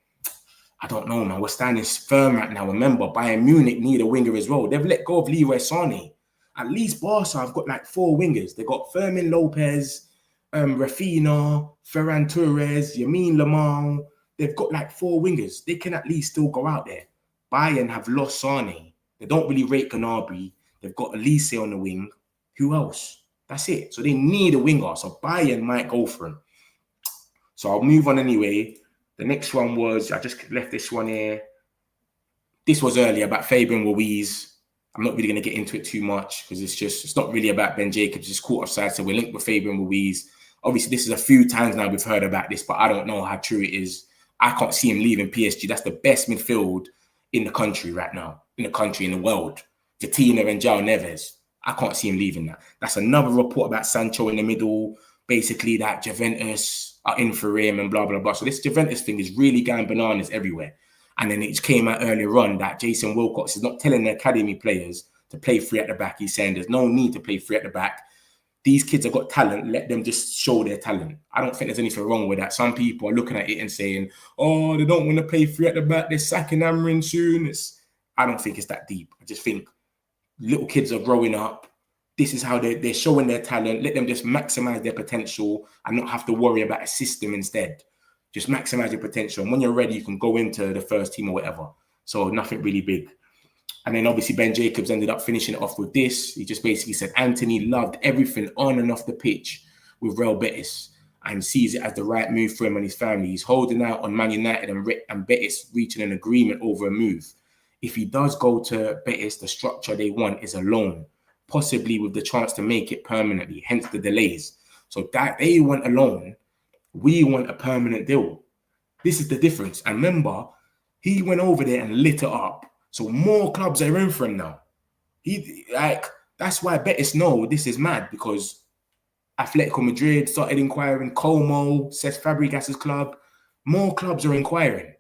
I don't know, man. We're standing firm right now. Remember, Bayern Munich need a winger as well. They've let go of Leroy Sané. At least Barca have got like 4 wingers. They've got Fermin Lopez, Rafinha, Ferran Torres, Yamin Lamar. They've got like 4 wingers. They can at least still go out there. Bayern have lost Sané. They don't really rate Gnabry. They've got Elise on the wing. Who else? That's it. So they need a winger. So Bayern might go for him. So I'll move on anyway. The next one was, I just left this one here. This was earlier about Fabian Ruiz. I'm not really going to get into it too much because it's not really about Ben Jacobs. It's caught offside. So we're linked with Fabian Ruiz. Obviously, this is a few times now we've heard about this, but I don't know how true it is. I can't see him leaving PSG. That's the best midfield in the country right now. In the country, in the world. Vitinha and João Neves. I can't see him leaving that. That's another report about Sancho in the middle. Basically, that Juventus are in for him and blah, blah, blah. So this Juventus thing is really going bananas everywhere. And then it came out earlier on that Jason Wilcox is not telling the academy players to play free at the back. He's saying there's no need to play free at the back. These kids have got talent. Let them just show their talent. I don't think there's anything wrong with that. Some people are looking at it and saying, oh, they don't want to play free at the back. They're sacking Amrin soon. I don't think it's that deep. I just think little kids are growing up. This is how they're showing their talent. Let them just maximize their potential and not have to worry about a system instead. Just maximize your potential. And when you're ready, you can go into the first team or whatever. So nothing really big. And then obviously Ben Jacobs ended up finishing it off with this. He just basically said Anthony loved everything on and off the pitch with Real Betis and sees it as the right move for him and his family. He's holding out on Man United and Betis reaching an agreement over a move. If he does go to Betis, the structure they want is a loan. possibly with the chance to make it permanently, hence the delays. So that they want a loan, we want a permanent deal. This is the difference. And remember, he went over there and lit it up. So more clubs are in for him now. That's why Betis know this is mad, because Atletico Madrid started inquiring, Como, Cesc Fabregas's club, more clubs are inquiring.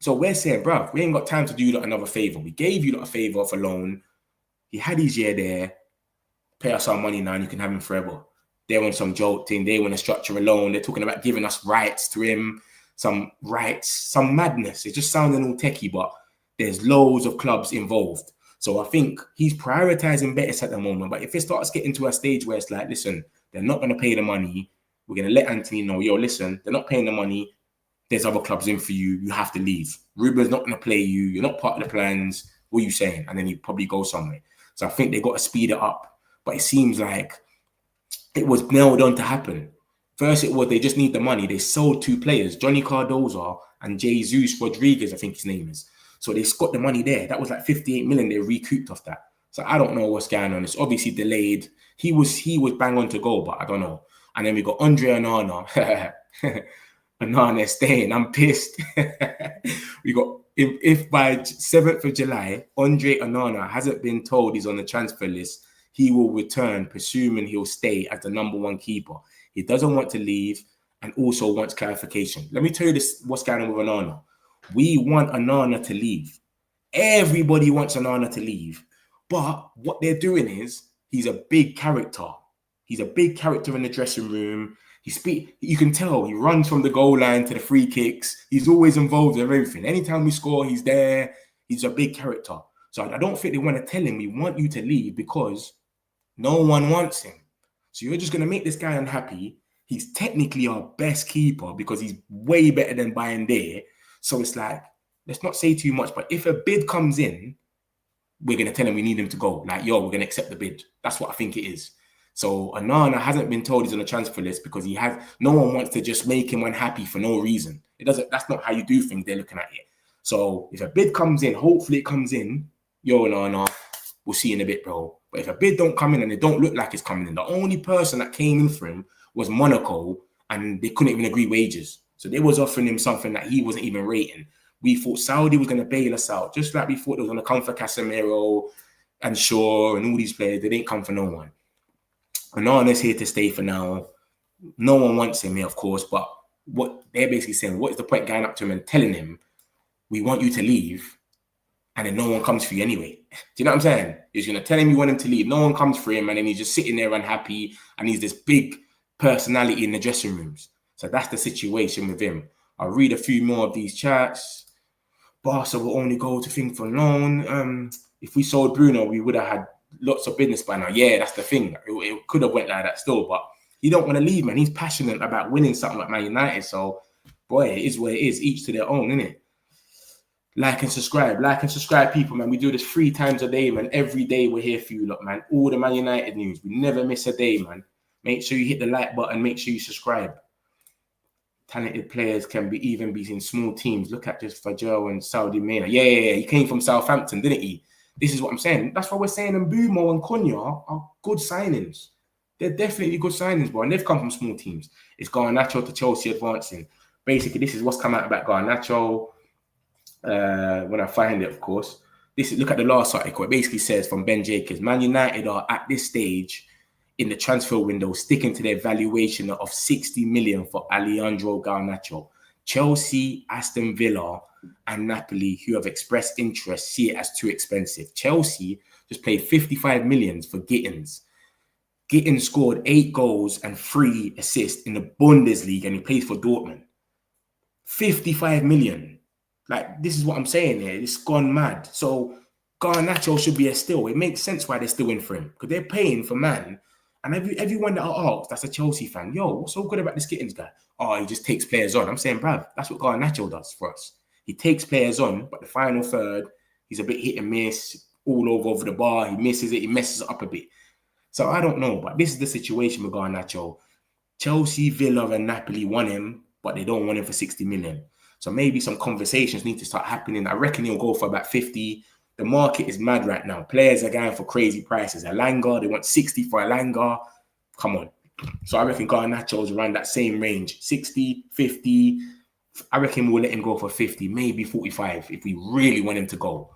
So we're saying, bruv, we ain't got time to do you another favor. We gave you a favor for loan. He had his year there. Pay us our money now and you can have him forever. They want some joke thing. They want to structure a loan. They're talking about giving us rights to him, some rights, some madness. It's just sounding all techie, but there's loads of clubs involved. So I think he's prioritizing Betis at the moment. But if it starts getting to a stage where it's like, listen, they're not going to pay the money. We're going to let Anthony know, yo, listen, they're not paying the money. There's other clubs in for you. You have to leave. Ruben's not going to play you. You're not part of the plans. What are you saying? And then you probably go somewhere. So I think they got to speed it up. But it seems like it was nailed on to happen. First, it was they just need the money. They sold 2 players, Johnny Cardozo and Jesus Rodriguez, I think his name is. So they got the money there. That was like 58 million they recouped off that. So I don't know what's going on. It's obviously delayed. He was bang on to go, but I don't know. And then we got Andre Onana. Onana staying. I'm pissed. We got if by 7th of July, Andre Onana hasn't been told he's on the transfer list, he will return, presuming he'll stay as the #1 keeper. He doesn't want to leave and also wants clarification. Let me tell you this, what's going on with Onana. We want Onana to leave. Everybody wants Onana to leave. But what they're doing is, he's a big character. He's a big character in the dressing room. You can tell he runs from the goal line to the free kicks. He's always involved in everything. Anytime we score, he's there. He's a big character. So I don't think they want to tell him, we want you to leave, because no one wants him. So you're just going to make this guy unhappy. He's technically our best keeper because he's way better than Bayern. So it's like, let's not say too much. But if a bid comes in, we're going to tell him we need him to go. Like, yo, we're going to accept the bid. That's what I think it is. So Onana hasn't been told he's on the transfer list because no one wants to just make him unhappy for no reason. That's not how you do things. They're looking at it. So if a bid comes in, hopefully it comes in. Yo, Onana, we'll see in a bit, bro. But if a bid don't come in and it don't look like it's coming in, the only person that came in for him was Monaco, and they couldn't even agree wages. So they was offering him something that he wasn't even rating. We thought Saudi was going to bail us out, just like we thought they was going to come for Casemiro and Shaw and all these players. They didn't come for no one. Onana's here to stay for now. No one wants him here, of course, but what they're basically saying, what is the point going up to him and telling him, we want you to leave, and then no one comes for you anyway? Do you know what I'm saying? He's going to tell him you want him to leave. No one comes for him, and then he's just sitting there unhappy, and he's this big personality in the dressing rooms. So that's the situation with him. I'll read a few more of these chats. Barca will only go to thing for loan. If we sold Bruno, we would have had lots of business by now. Yeah, that's the thing. It could have went like that still, but he don't want to leave, man. He's passionate about winning something like Man United. So, boy, it is what it is. Each to their own, innit? Like and subscribe, people, man. We do this 3 times a day, man. Every day we're here for you, lot, man. All the Man United news. We never miss a day, man. Make sure you hit the like button. Make sure you subscribe. Talented players can even be in small teams. Look at just Fajr and Saudi Mena. Yeah. He came from Southampton, didn't he? This is what I'm saying. That's why we're saying Mbeumo and Cunha are good signings. They're definitely good signings, bro. And they've come from small teams. It's Garnacho to Chelsea advancing. Basically, this is what's come out about Garnacho. When I find it, of course. Look at the last article. It basically says from Ben Jacobs, Man United are at this stage in the transfer window sticking to their valuation of 60 million for Alejandro Garnacho. Chelsea, Aston Villa, and Napoli, who have expressed interest, see it as too expensive. Chelsea just paid 55 million for Gittins. Gittins scored 8 goals and 3 assists in the Bundesliga, and he plays for Dortmund. 55 million. Like, this is what I'm saying here. It's gone mad. So Garnacho should be a steal. It makes sense why they're still in for him, because they're paying for man. And everyone that I asked, that's a Chelsea fan. Yo, what's so good about this Gittins guy? Oh, he just takes players on. I'm saying, bruv, that's what Garnacho does for us. He takes players on, but the final third, he's a bit hit and miss, all over the bar. He misses it. He messes it up a bit. So I don't know, but this is the situation with Garnacho. Chelsea, Villa, and Napoli want him, but they don't want him for 60 million. So maybe some conversations need to start happening. I reckon he'll go for about 50, The market is mad right now. Players are going for crazy prices. Elanga, they want 60 for Elanga. Come on. So I reckon Garnacho's around that same range. 60, 50. I reckon we'll let him go for 50, maybe 45 if we really want him to go.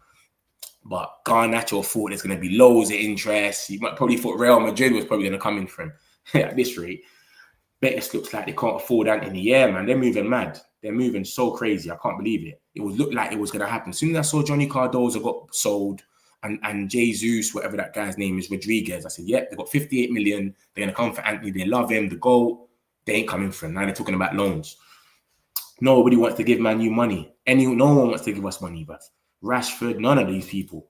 But Garnacho thought there's going to be loads of interest. He might probably thought Real Madrid was probably going to come in for him at this rate. Betis looks like they can't afford Anthony. Yeah, man, they're moving mad. They're moving so crazy. I can't believe it. It would look like it was going to happen. As soon as I saw Johnny Cardozo got sold and Jesus, whatever that guy's name is, Rodriguez, I said, yep, they got 58 million. They're going to come for Anthony. They love him. The goal, they ain't coming for him. Now they're talking about loans. Nobody wants to give Man U money. No one wants to give us money, but Rashford, none of these people.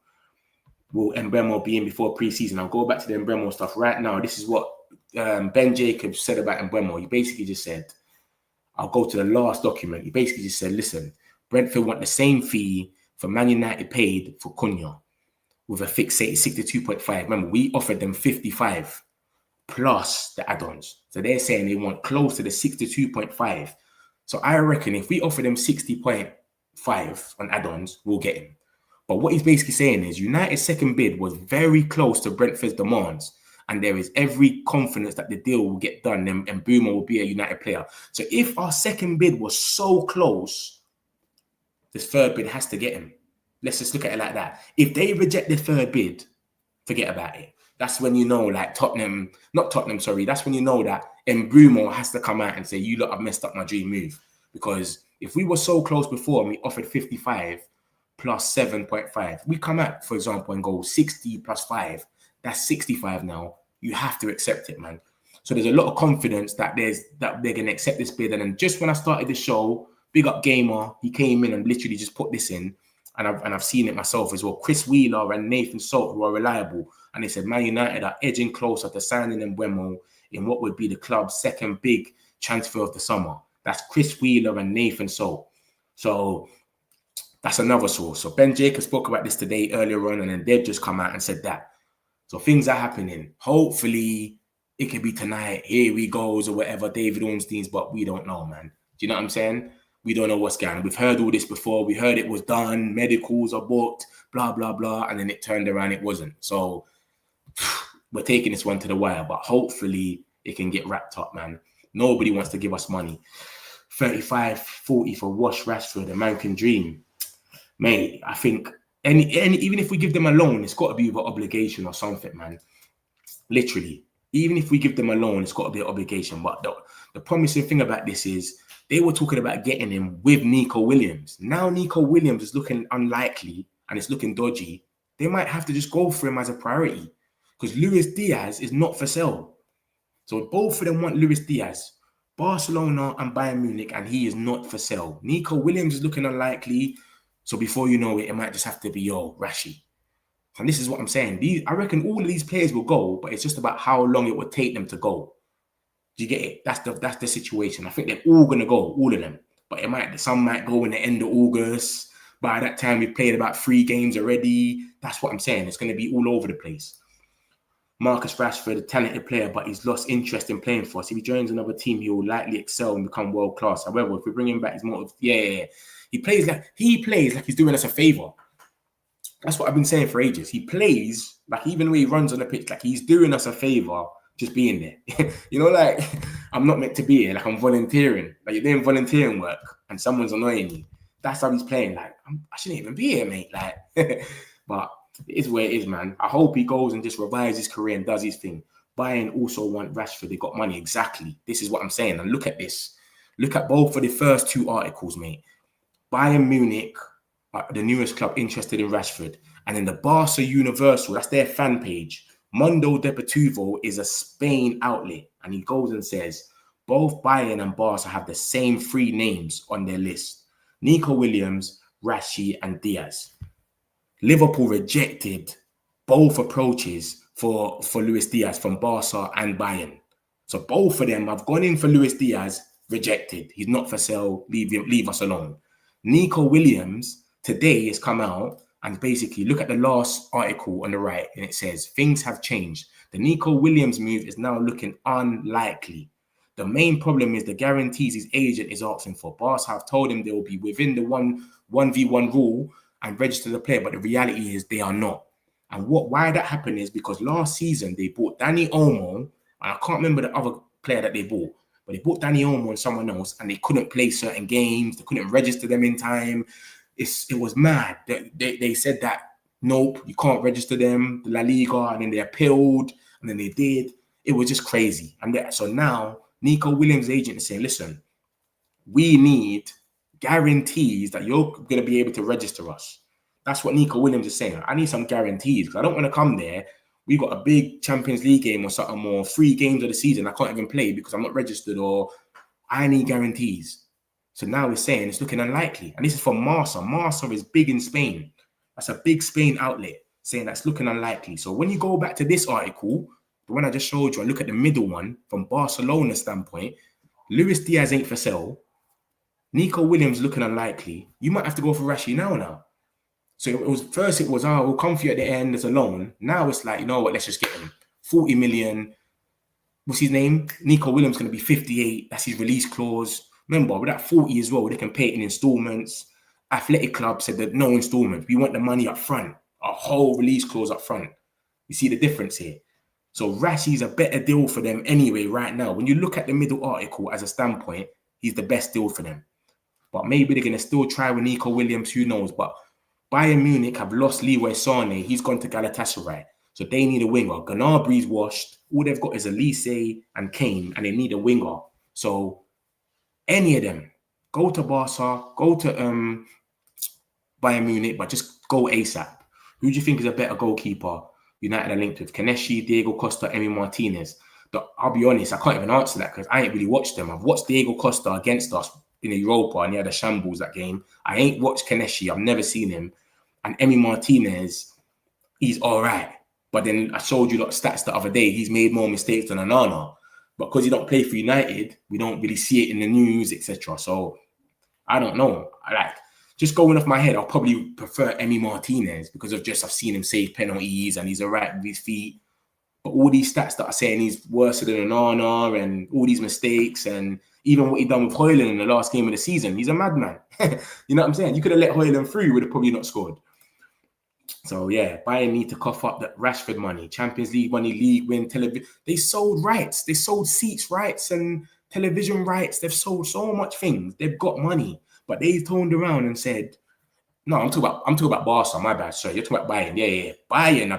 Will Mbeumo be in before pre-season? I'll go back to the Mbeumo stuff right now. This is what Ben Jacobs said about Mbeumo. He basically just said, I'll go to the last document. He basically just said, listen, Brentford want the same fee for Man United paid for Cunha with a fixed 62.5. Remember, we offered them 55 plus the add-ons. So they're saying they want close to the 62.5. So I reckon if we offer them 60.5 on add-ons, we'll get him. But what he's basically saying is United's second bid was very close to Brentford's demands. And there is every confidence that the deal will get done and Mbeumo will be a United player. So if our second bid was so close, this third bid has to get him. Let's just look at it like that. If they reject the third bid, forget about it. That's when you know, like that's when you know that Mbeumo has to come out and say, you lot have messed up my dream move. Because if we were so close before and we offered 55 plus 7.5, we come out, for example, and go 60 plus 5, that's 65 now. You have to accept it, man. So there's a lot of confidence that they're going to accept this bid. And then just when I started the show, big up Gamer, he came in and literally just put this in. And I've seen it myself as well. Chris Wheeler and Nathan Salt, who are reliable. And they said, Man United are edging closer to signing Mbeumo in what would be the club's second big transfer of the summer. That's Chris Wheeler and Nathan Salt. So that's another source. So Ben Jacobs spoke about this today earlier on, and then they've just come out and said that. So things are happening. Hopefully, it could be tonight. Here we goes or whatever, David Ornstein's, but we don't know, man. Do you know what I'm saying? We don't know what's going on. We've heard all this before. We heard it was done. Medicals are booked, blah, blah, blah. And then it turned around. It wasn't. So we're taking this one to the wire, but hopefully it can get wrapped up, man. Nobody wants to give us money. 35, 40 for Wash Rashford. A man can dream. Mate, I think even if we give them a loan, it's got to be with obligation or something, man. Literally. Even if we give them a loan, it's got to be an obligation. But the promising thing about this is they were talking about getting him with Nico Williams. Now Nico Williams is looking unlikely and it's looking dodgy. They might have to just go for him as a priority because Luis Diaz is not for sale. So both of them want Luis Diaz, Barcelona and Bayern Munich, and he is not for sale. Nico Williams is looking unlikely. So before you know it, it might just have to be, Rashi. And this is what I'm saying. I reckon all of these players will go, but it's just about how long it would take them to go. Do you get it? That's the situation. I think they're all going to go, all of them. But some might go in the end of August. By that time, we've played about 3 games already. That's what I'm saying. It's going to be all over the place. Marcus Rashford, a talented player, but he's lost interest in playing for us. If he joins another team, he will likely excel and become world class. However, if we bring him back, his motive, He plays like he's doing us a favor. That's what I've been saying for ages. He plays like, even the way he runs on the pitch, like he's doing us a favor just being there. Like I'm not meant to be here. Like I'm volunteering. Like you're doing volunteering work and someone's annoying you. That's how he's playing. Like I shouldn't even be here, mate. Like, but it is where it is, man. I hope he goes and just revives his career and does his thing. Bayern also want Rashford. They got money. Exactly. This is what I'm saying. And look at this. Look at both of the first 2 articles, mate. Bayern Munich, the newest club interested in Rashford. And then the Barca Universal, that's their fan page. Mundo Deportivo is a Spain outlet. And he goes and says, both Bayern and Barca have the same 3 names on their list. Nico Williams, Rashi, and Diaz. Liverpool rejected both approaches for Luis Diaz from Barca and Bayern. So both of them have gone in for Luis Diaz, rejected. He's not for sale. Leave us alone. Nico Williams today has come out and basically look at the last article on the right and it says things have changed. The Nico Williams move is now looking unlikely. The main problem is the guarantees his agent is asking for. Barca have told him they will be within the 1v1 rule and register the player, but the reality is they are not. And why that happened is because last season they bought Danny Olmo, and I can't remember the other player that they bought, but they bought Danny Olmo and someone else, and they couldn't play certain games. They couldn't register them in time. It was mad. They said that, nope, you can't register them, the La Liga, and then they appealed, and then they did. It was just crazy. And so now Nico Williams' agent is saying, listen, we need guarantees that you're going to be able to register us. That's what Nico Williams is saying. I need some guarantees because I don't want to come there. We got a big Champions League game or something, or 3 games of the season I can't even play because I'm not registered, or I need guarantees. So now we're saying it's looking unlikely. And this is from Marca. Marca is big in Spain. That's a big Spain outlet saying that's looking unlikely. So when you go back to this article, the one I just showed you, and look at the middle one from Barcelona's standpoint, Luis Diaz ain't for sale. Nico Williams looking unlikely. You might have to go for Rashi now. So it was we'll come for you at the end as a loan. Now it's like, you know what, let's just get him. 40 million. What's his name? Nico Williams going to be 58. That's his release clause. Remember, with that 40 as well, they can pay it in installments. Athletic Club said that no installments. We want the money up front. A whole release clause up front. You see the difference here? So Rashi's a better deal for them anyway right now. When you look at the middle article as a standpoint, he's the best deal for them. But maybe they're going to still try with Nico Williams, who knows. But Bayern Munich have lost Leroy Sané. He's gone to Galatasaray. So they need a winger. Gnabry's washed. All they've got is Elise and Kane, and they need a winger. So any of them, go to Barca, go to Bayern Munich, but just go ASAP. Who do you think is a better goalkeeper United are linked with? Kaneshi, Diego Costa, Emi Martinez. I'll be honest, I can't even answer that because I ain't really watched them. I've watched Diego Costa against us in Europa, and he had a shambles that game. I ain't watched Kaneshi. I've never seen him. And Emi Martinez, he's all right. But then I showed you lot stats the other day. He's made more mistakes than Onana. But because he don't play for United, we don't really see it in the news, etc. So I don't know. Just going off my head, I'll probably prefer Emi Martinez because I've seen him save penalties and he's all right with his feet. But all these stats that are saying he's worse than Onana and all these mistakes, and even what he done with Højlund in the last game of the season, he's a madman. You know what I'm saying? You could have let Højlund through, he would have probably not scored. So yeah, Bayern need to cough up that Rashford money, Champions League money, league win, television. They sold rights, they sold seats rights and television rights. They've sold so much things. They've got money, but they turned around and said, "No, I'm talking about Barca. My bad. Sorry, you're talking about Bayern. Yeah. Bayern.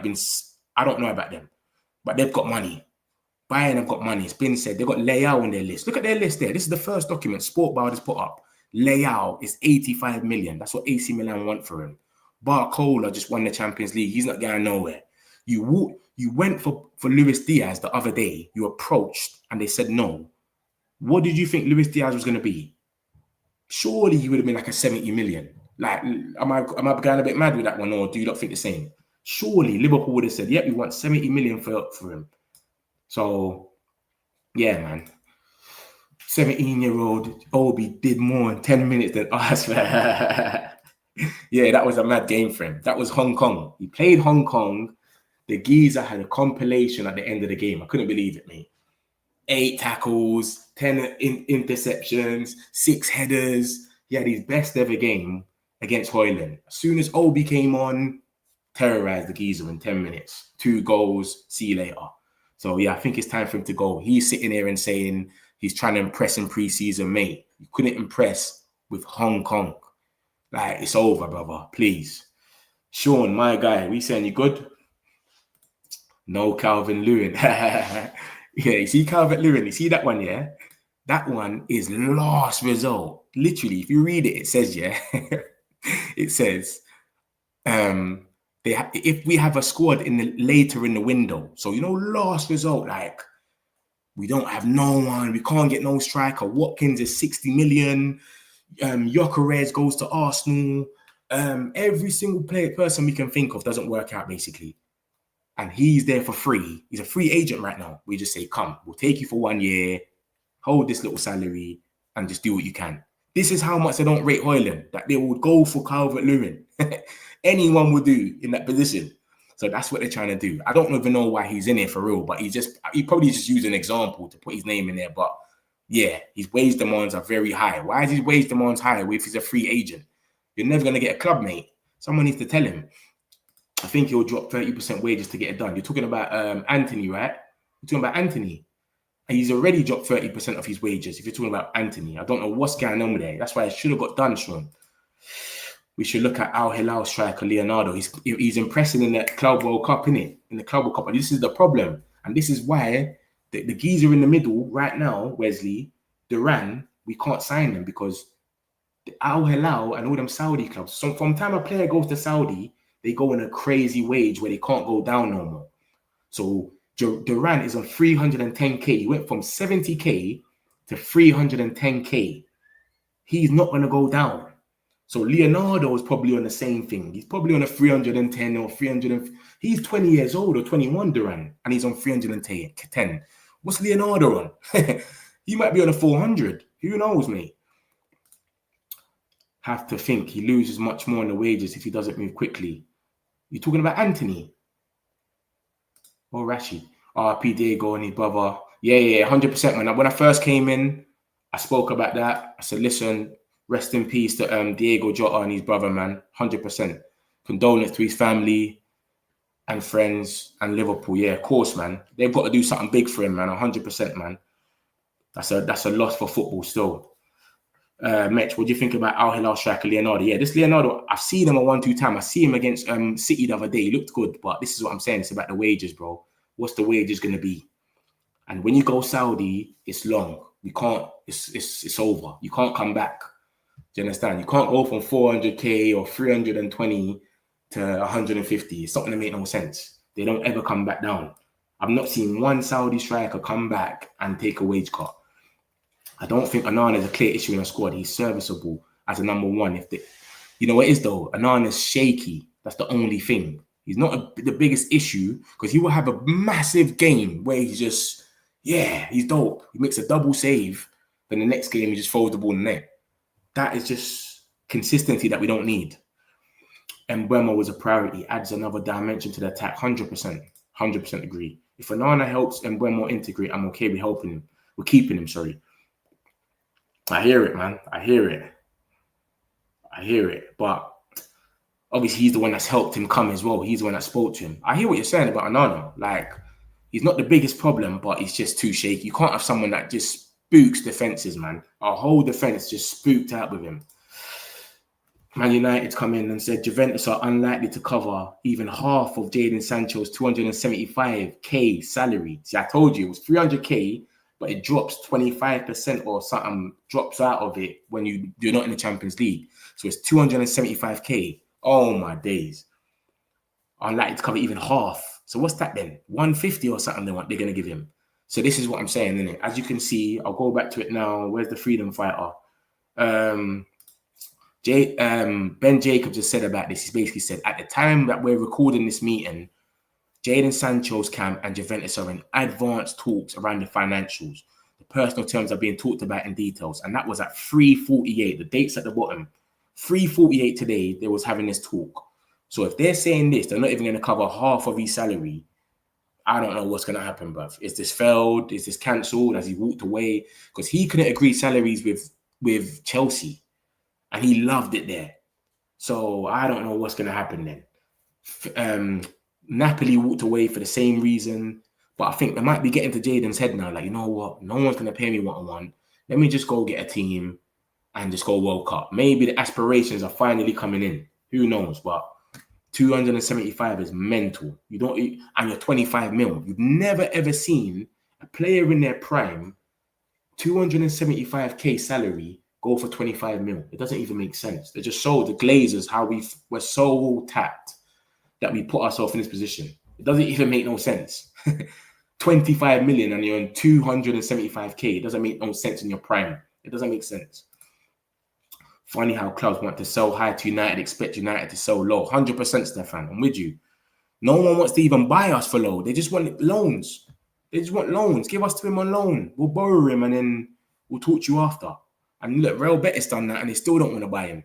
I don't know about them, but they've got money. Bayern have got money. It's been said they've got Leao on their list. Look at their list there. This is the first document Sportball has put up. Leao is 85 million. That's what AC Milan want for him. Barcola just won the Champions League. He's not going nowhere. You went for Luis Diaz the other day. You approached and they said no. What did you think Luis Diaz was going to be? Surely he would have been like a 70 million. Like, am I going a bit mad with that one, or do you not think the same? Surely Liverpool would have said, yep, we want 70 million for him. So, yeah, man. 17-year-old Obi did more in 10 minutes than us, man. Yeah, that was a mad game for him. That was Hong Kong. He played Hong Kong. The geezer had a compilation at the end of the game. I couldn't believe it, mate. 8 tackles, 10 interceptions, 6 headers. He had his best ever game against Højlund. As soon as Obi came on, terrorized the geezer in 10 minutes. 2 goals, see you later. So, yeah, I think it's time for him to go. He's sitting there and saying he's trying to impress in pre-season, mate. You couldn't impress with Hong Kong. Like, it's over, brother. Please. Sean, my guy, we saying you good? No Calvin Lewin. Yeah, you see Calvin Lewin? You see that one, yeah? That one is last result. Literally, if you read it, it says, yeah. It says, if we have a squad later in the window. So, last result, like, we don't have no one. We can't get no striker. Watkins is 60 million. Gyokeres goes to Arsenal. Every single person we can think of doesn't work out, basically. And he's there for free. He's a free agent right now. We just say, come, we'll take you for 1 year, hold this little salary, and just do what you can. This is how much they don't rate Højlund, that they would go for Calvert-Lewin. Anyone would do in that position. So that's what they're trying to do. I don't even know why he's in here for real, but he probably just used an example to put his name in there. But yeah, his wage demands are very high. Why is his wage demands high if he's a free agent? You're never going to get a club, mate. Someone needs to tell him. I think he'll drop 30% wages to get it done. You're talking about Anthony, right? You're talking about Anthony. And he's already dropped 30% of his wages. If you're talking about Anthony, I don't know what's going on with there. That's why it should have got done, Sean. We should look at Al Hilal striker Leonardo. He's impressing in the Club World Cup, innit? In the Club World Cup. And this is the problem. And this is why the geezer in the middle right now, Wesley, Duran, we can't sign them because the Al Hilal and all them Saudi clubs. So from the time a player goes to Saudi, they go on a crazy wage where they can't go down no more. So Duran is on 310k. He went from 70k to 310k. He's not going to go down. So Leonardo is probably on the same thing. He's probably on a 310 or 300. He's 20 years old or 21, Duran, and he's on 310. What's Leonardo on? He might be on a 400. Who knows, mate? Have to think he loses much more in the wages if he doesn't move quickly. You're talking about Anthony or Rashid? RP Diogo and his brother. Yeah, 100%, man. When I first came in, I spoke about that. I said, listen, rest in peace to Diogo Jota and his brother, man. 100%. Condolence to his family and friends and Liverpool. Yeah, of course, man. They've got to do something big for him, man. 100%, man. That's a loss for football still. Mitch, what do you think about Al Hilal striker Leonardo? Yeah, this Leonardo, I've seen him a 1-2 time. I see him against City the other day. He looked good, but this is what I'm saying. It's about the wages, bro. What's the wages going to be? And when you go Saudi, it's long. You can't. It's over. You can't come back. Do you understand? You can't go from 400k or 320 to 150. It's not going to make no sense. They don't ever come back down. I've not seen one Saudi striker come back and take a wage cut. I don't think Anana is a clear issue in a squad. He's serviceable as a number one. You know what it is though? Anana's shaky. That's the only thing. He's not the biggest issue because he will have a massive game where he's just, he's dope. He makes a double save. Then the next game he just throws the ball in the net. That is just consistency that we don't need. And Mbeumo was a priority. Adds another dimension to the attack. 100%. 100% agree. If Anana helps Mbeumo integrate, I'm okay with helping him. We're keeping him, sorry. I hear it, man. I hear it. But obviously, he's the one that's helped him come as well. He's the one that spoke to him. I hear what you're saying about Anana. Like, he's not the biggest problem, but he's just too shaky. You can't have someone that just spooks defenses, man. Our whole defense just spooked out with him. Man United's come in and said Juventus are unlikely to cover even half of Jadon Sancho's 275k salary. See, I told you it was 300k, but it drops 25% or something, drops out of it when you're not in the Champions League. So it's 275k. Oh my days. Unlikely to cover even half. So what's that then? 150 or something they're going to give him. So this is what I'm saying, isn't it? As you can see, I'll go back to it now. Where's the freedom fighter? Ben Jacobs has said about this. He's basically said, at the time that we're recording this meeting, Jadon Sancho's camp and Juventus are in advanced talks around the financials. The personal terms are being talked about in details. And that was at 3:48. The date's at the bottom. 3:48 today, they was having this talk. So if they're saying this, they're not even going to cover half of his salary. I don't know what's going to happen, bruv. Is this failed? Is this cancelled? Has he walked away? Because he couldn't agree salaries with Chelsea. And he loved it there. So I don't know what's going to happen then. Napoli walked away for the same reason. But I think they might be getting to Jadon's head now. Like, you know what? No one's going to pay me what I want. Let me just go get a team and just go World Cup. Maybe the aspirations are finally coming in. Who knows? But 275 is mental. And you're 25 mil. You've never ever seen a player in their prime, 275k salary, go for 25 mil. It doesn't even make sense. They just show the Glazers how we're so tapped that we put ourselves in this position. It doesn't even make no sense. 25 million and you're on 275k. It doesn't make no sense in your prime. It doesn't make sense. Funny how clubs want to sell high to United, expect United to sell low. 100%, Stefan. I'm with you. No one wants to even buy us for low. They just want loans. They just want loans. Give us to him on loan. We'll borrow him and then we'll talk to you after. And look, Real Betis done that and they still don't want to buy him.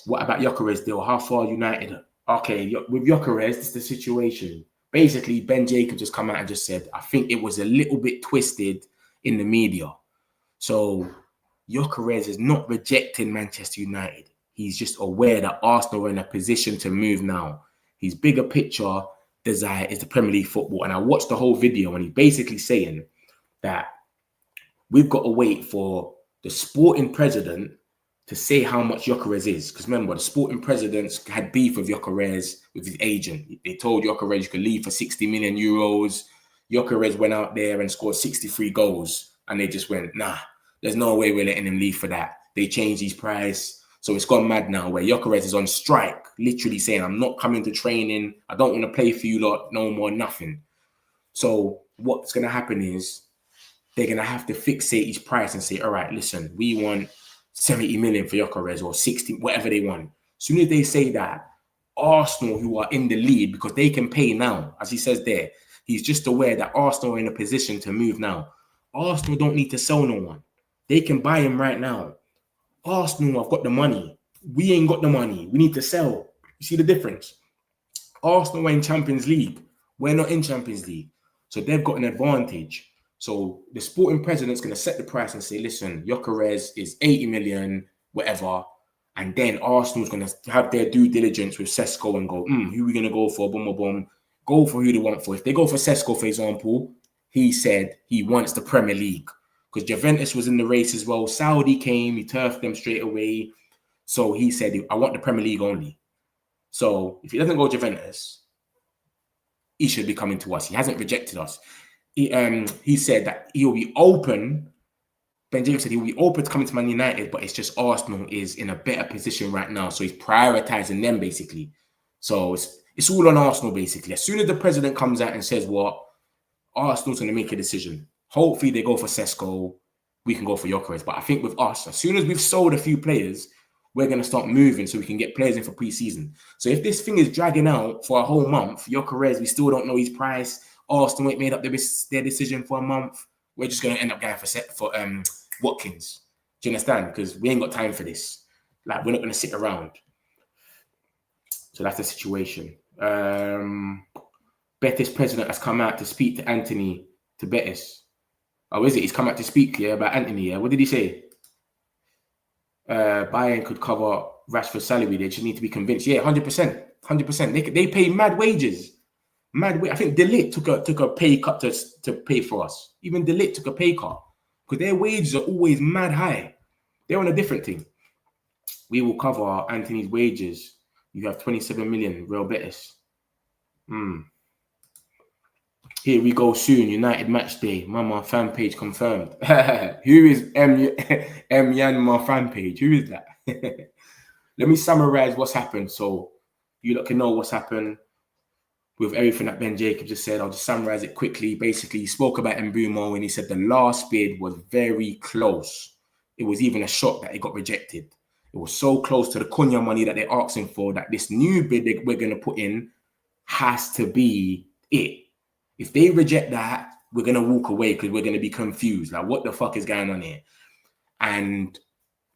What about Gyokeres deal? How far United? Okay, with Gyokeres, this is the situation. Basically, Ben Jacobs just come out and just said, I think it was a little bit twisted in the media. So Gyokeres is not rejecting Manchester United. he's just aware that Arsenal are in a position to move now. His bigger picture desire is the Premier League football. And I watched the whole video and he's basically saying that we've got to wait for the sporting president to say how much Gyokeres is. Because remember, the sporting presidents had beef with Gyokeres, with his agent. They told Gyokeres you could leave for 60 million euros. Gyokeres went out there and scored 63 goals. And they just went, nah, there's no way we're letting him leave for that. They changed his price. So it's gone mad now where Gyokeres is on strike, literally saying, I'm not coming to training. I don't want to play for you lot, no more, nothing. So what's going to happen is they're going to have to fixate his price and say, all right, listen, we want 70 million for Gyokeres or 60, whatever they want. As soon as they say that, Arsenal, who are in the lead, because they can pay now, as he says there, he's just aware that Arsenal are in a position to move now. Arsenal don't need to sell no one. They can buy him right now. Arsenal have got the money. We ain't got the money. We need to sell. You see the difference? Arsenal are in Champions League. We're not in Champions League. So they've got an advantage. So the sporting president's going to set the price and say, listen, Gyokeres is 80 million, whatever. And then Arsenal's going to have their due diligence with Sesko and go, who are we going to go for? Boom, boom, boom. Go for who they want for. If they go for Sesko, for example, he said he wants the Premier League. Because Juventus was in the race as well. Saudi came, he turfed them straight away. So he said, I want the Premier League only. So if he doesn't go Juventus, he should be coming to us. He hasn't rejected us. He said that he'll be open. Ben James said he'll be open to coming to Man United, but it's just Arsenal is in a better position right now. So he's prioritizing them basically. So it's all on Arsenal basically. As soon as the president comes out and says what, Arsenal's going to make a decision. Hopefully they go for Sesko. We can go for Gyokeres. But I think with us, as soon as we've sold a few players, we're going to start moving so we can get players in for pre-season. So if this thing is dragging out for a whole month, Gyokeres, we still don't know his price. Arsenal ain't made up their decision for a month. We're just going to end up going for Watkins. Do you understand? Because we ain't got time for this. Like, we're not going to sit around. So that's the situation. Betis president has come out to speak to Anthony, to Betis. Oh, is it? He's come out to speak here about Anthony. Yeah? What did he say? Bayern could cover Rashford's salary. They just need to be convinced. Yeah, 100%. 100%. They pay mad wages. I think De Ligt took a pay cut to pay for us. Even De Ligt took a pay cut. Because their wages are always mad high. They're on a different thing. We will cover Anthony's wages. You have 27 million, Real Betis. Here we go soon. United match day. Mama fan page confirmed. Who is M Yanma fan page? Who is that? Let me summarize what's happened so you lot can know what's happened with everything that Ben Jacob just said. I'll just summarize it quickly. Basically, he spoke about Mbeumo and he said the last bid was very close. It was even a shock that it got rejected. It was so close to the Cunha money that they're asking for that this new bid that we're going to put in has to be it. If they reject that, we're going to walk away because we're going to be confused. Like, what the fuck is going on here? And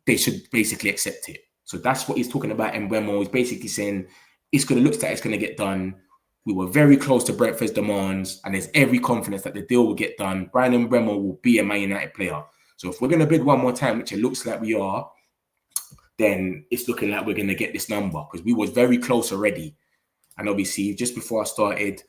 they should basically accept it. So that's what he's talking about. And Mbeumo is basically saying it's going to look like it's going to get done. We were very close to Brentford's demands, and there's every confidence that the deal will get done. Brandon Mbeumo will be a Man United player. So if we're going to bid one more time, which it looks like we are, then it's looking like we're going to get this number because we was very close already. And obviously, just before I started,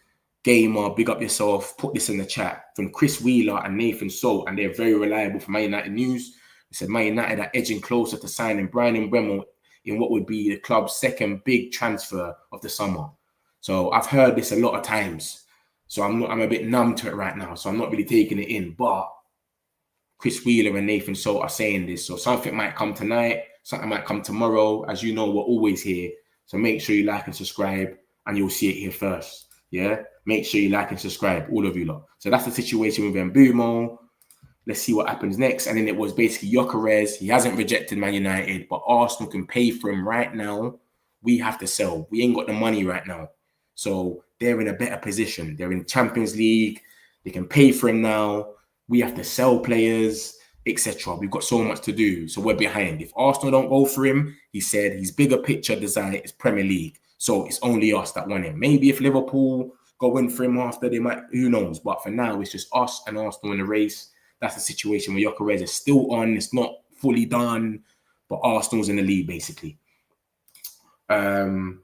Gamer, big up yourself, put this in the chat from Chris Wheeler and Nathan Salt, and they're very reliable for Man United news. They said Man United are edging closer to signing Brandon Mbeumo in what would be the club's second big transfer of the summer. So I've heard this a lot of times. So I'm a bit numb to it right now. So I'm not really taking it in. But Chris Wheeler and Nathan Salt are saying this. So something might come tonight, something might come tomorrow. As you know, we're always here. So make sure you like and subscribe, and you'll see it here first. Yeah, make sure you like and subscribe, all of you lot. So that's the situation with Mbeumo. Let's see what happens next. And then it was basically Gyokeres. He hasn't rejected Man United, but Arsenal can pay for him right now. We have to sell. We ain't got the money right now. So they're in a better position. They're in Champions League. They can pay for him now. We have to sell players, etc. We've got so much to do. So we're behind. If Arsenal don't go for him, he said his bigger picture desire is Premier League. So it's only us that want him. Maybe if Liverpool go in for him after, they might, who knows? But for now, it's just us and Arsenal in the race. That's the situation where Gyokeres is still on. It's not fully done, but Arsenal's in the lead, basically. Rashi.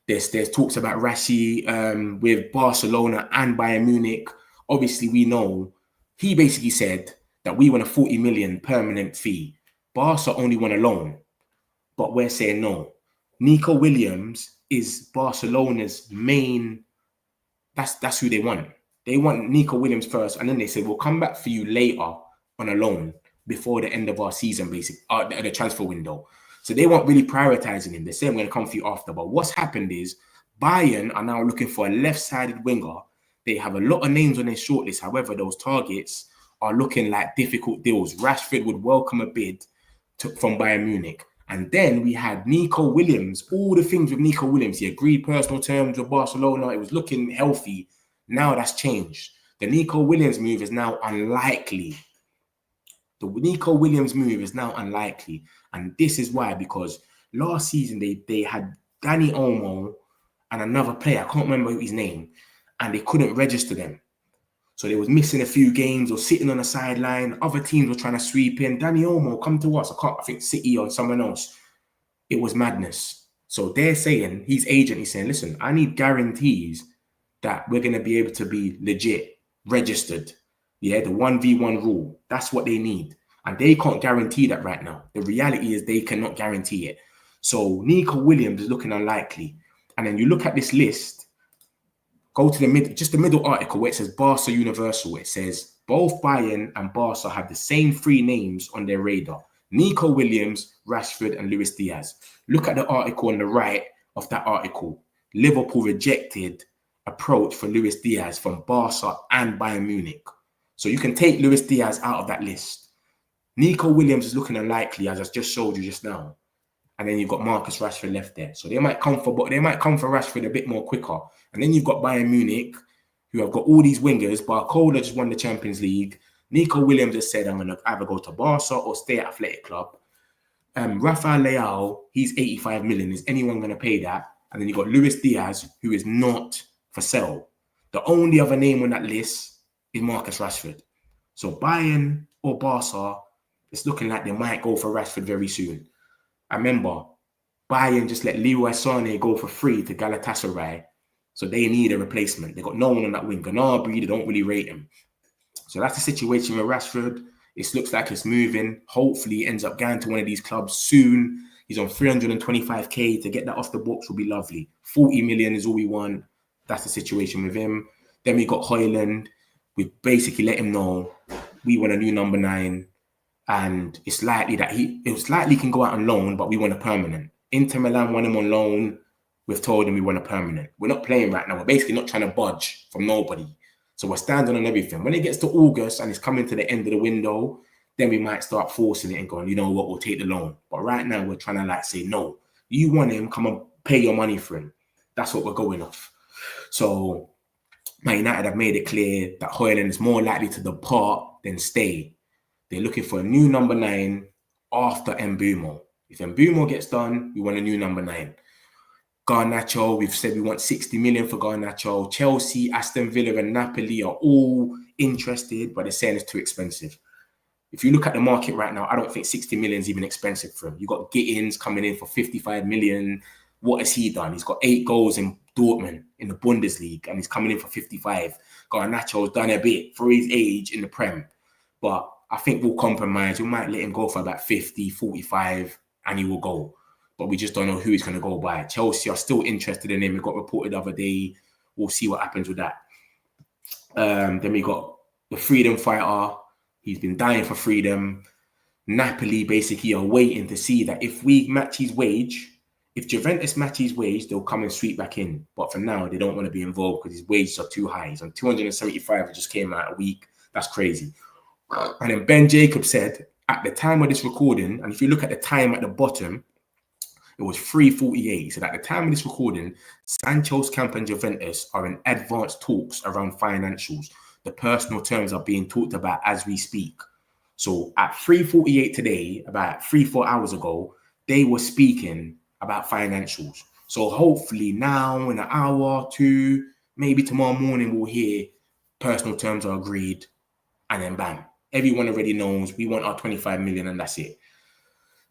There's talks about Rashi with Barcelona and Bayern Munich. Obviously, we know he basically said that we want a 40 million permanent fee. Barca only want a loan, but we're saying no. Nico Williams is Barcelona's main. That's who they want. They want Nico Williams first, and then they say we'll come back for you later on a loan before the end of our season, basically, the transfer window. So they weren't really prioritizing him. They say I'm going to come for you after. But what's happened is Bayern are now looking for a left-sided winger. They have a lot of names on their shortlist. However, those targets are looking like difficult deals. Rashford would welcome a bid from Bayern Munich. And then we had Nico Williams. All the things with Nico Williams. He agreed personal terms with Barcelona. It was looking healthy. Now that's changed. The Nico Williams move is now unlikely. The Nico Williams move is now unlikely. And this is why, because last season they had Dani Olmo and another player, I can't remember his name, and they couldn't register them. So they was missing a few games or sitting on the sideline. Other teams were trying to sweep in. Dani Olmo, come to us. I think City or someone else. It was madness. So they're saying, his agent is saying, listen, I need guarantees that we're going to be able to be legit, registered. Yeah, the 1v1 rule. That's what they need. And they can't guarantee that right now. The reality is they cannot guarantee it. So Nico Williams is looking unlikely. And then you look at this list, go to the middle article where it says Barca Universal. It says both Bayern and Barca have the same three names on their radar. Nico Williams, Rashford, and Luis Diaz. Look at the article on the right of that article. Liverpool rejected approach for Luis Diaz from Barca and Bayern Munich. So you can take Luis Diaz out of that list. Nico Williams is looking unlikely, as I just showed you just now. And then you've got Marcus Rashford left there. So they might come for Rashford a bit more quicker. And then you've got Bayern Munich, who have got all these wingers. Barcola just won the Champions League. Nico Williams has said, I'm going to either go to Barca or stay at Athletic Club. Rafael Leao, he's 85 million. Is anyone going to pay that? And then you've got Luis Diaz, who is not for sale. The only other name on that list is Marcus Rashford. So Bayern or Barca, it's looking like they might go for Rashford very soon. I remember Bayern just let Leroy Sané go for free to Galatasaray. So they need a replacement. They got no one on that wing. Gnabry, they don't really rate him. So that's the situation with Rashford. It looks like it's moving. Hopefully he ends up going to one of these clubs soon. He's on 325k. To get that off the books will be lovely. 40 million is all we want. That's the situation with him. Then we got Højlund. We basically let him know we want a new number 9. And it's likely that he can go out on loan, but we want a permanent. Inter Milan want him on loan. We've told him we want a permanent. We're not playing right now. We're basically not trying to budge from nobody. So we're standing on everything. When it gets to August and it's coming to the end of the window, then we might start forcing it and going, you know what, we'll take the loan. But right now we're trying to say, no, you want him, come and pay your money for him. That's what we're going off. So Man United have made it clear that Højlund is more likely to depart than stay. They're looking for a new number 9 after Mbeumo. If Mbeumo gets done, we want a new number 9. Garnacho, we've said we want 60 million for Garnacho. Chelsea, Aston Villa, and Napoli are all interested, but they're saying it's too expensive. If you look at the market right now, I don't think 60 million is even expensive for him. You've got Gittins coming in for 55 million. What has he done? He's got 8 goals in Dortmund in the Bundesliga, and he's coming in for 55. Garnacho's done a bit for his age in the Prem, but I think we'll compromise. We might let him go for about 50, 45, and he will go. But we just don't know who he's going to go by. Chelsea are still interested in him. It got reported the other day. We'll see what happens with that. Then we got the freedom fighter. He's been dying for freedom. Napoli basically are waiting to see that if we match his wage, if Juventus match his wage, they'll come and sweep back in. But for now, they don't want to be involved because his wages are too high. He's on 275. It just came out a week. That's crazy. And then Ben Jacobs said, at the time of this recording, and if you look at the time at the bottom, it was 3:48. He said, at the time of this recording, Sancho's camp and Juventus are in advanced talks around financials. The personal terms are being talked about as we speak. So at 3:48 today, about 3-4 hours ago, they were speaking about financials. So hopefully now in an hour or two, maybe tomorrow morning, we'll hear personal terms are agreed, and then bam. Everyone already knows we want our 25 million and that's it.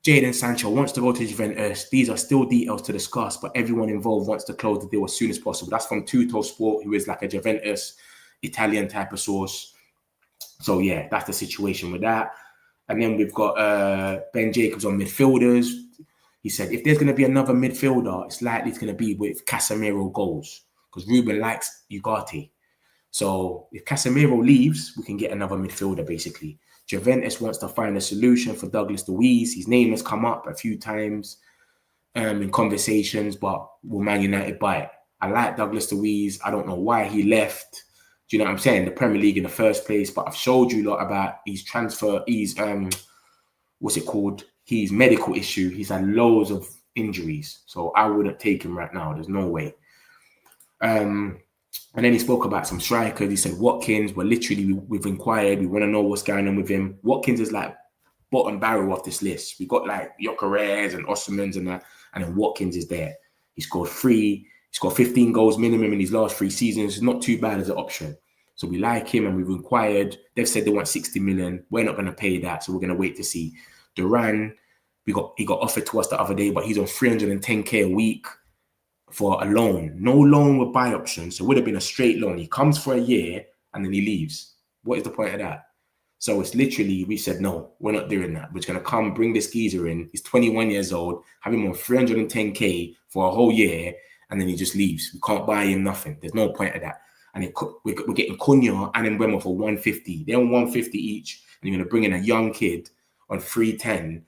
Jadon Sancho wants to go to Juventus. These are still details to discuss, but everyone involved wants to close the deal as soon as possible. That's from Tutto Sport, who is like a Juventus Italian type of source. So yeah, that's the situation with that. And then we've got Ben Jacobs on midfielders. He said, if there's going to be another midfielder, it's likely it's going to be with Casemiro goals, because Ruben likes Ugarte. So if Casemiro leaves, we can get another midfielder, basically. Juventus wants to find a solution for Douglas Luiz. His name has come up a few times in conversations, but will Man United buy it? I like Douglas Luiz. I don't know why he left. Do you know what I'm saying? The Premier League in the first place. But I've showed you a lot about his transfer, his, what's it called? His medical issue. He's had loads of injuries. So I wouldn't take him right now. There's no way. And then he spoke about some strikers. He said Watkins, we've inquired. We want to know what's going on with him. Watkins is like bottom barrel of this list. We got like Gyokeres and Osmans and that. And then Watkins is there. He scored 3. He's got 15 goals minimum in his last 3 seasons. It's not too bad as an option. So we like him and we've inquired. They've said they want 60 million. We're not going to pay that. So we're going to wait to see. Duran, he got offered to us the other day, but he's on 310k a week for a loan. No loan with buy option. So it would have been a straight loan. He comes for a year and then he leaves. What is the point of that? So it's literally, we said, no, we're not doing that. We're just going to come bring this geezer in. He's 21 years old, have him on 310k for a whole year, and then he just leaves. We can't buy him nothing. There's no point of that. And we're getting Cunha and Mbeumo for 150. They're on 150 each. And you're going to bring in a young kid on 310.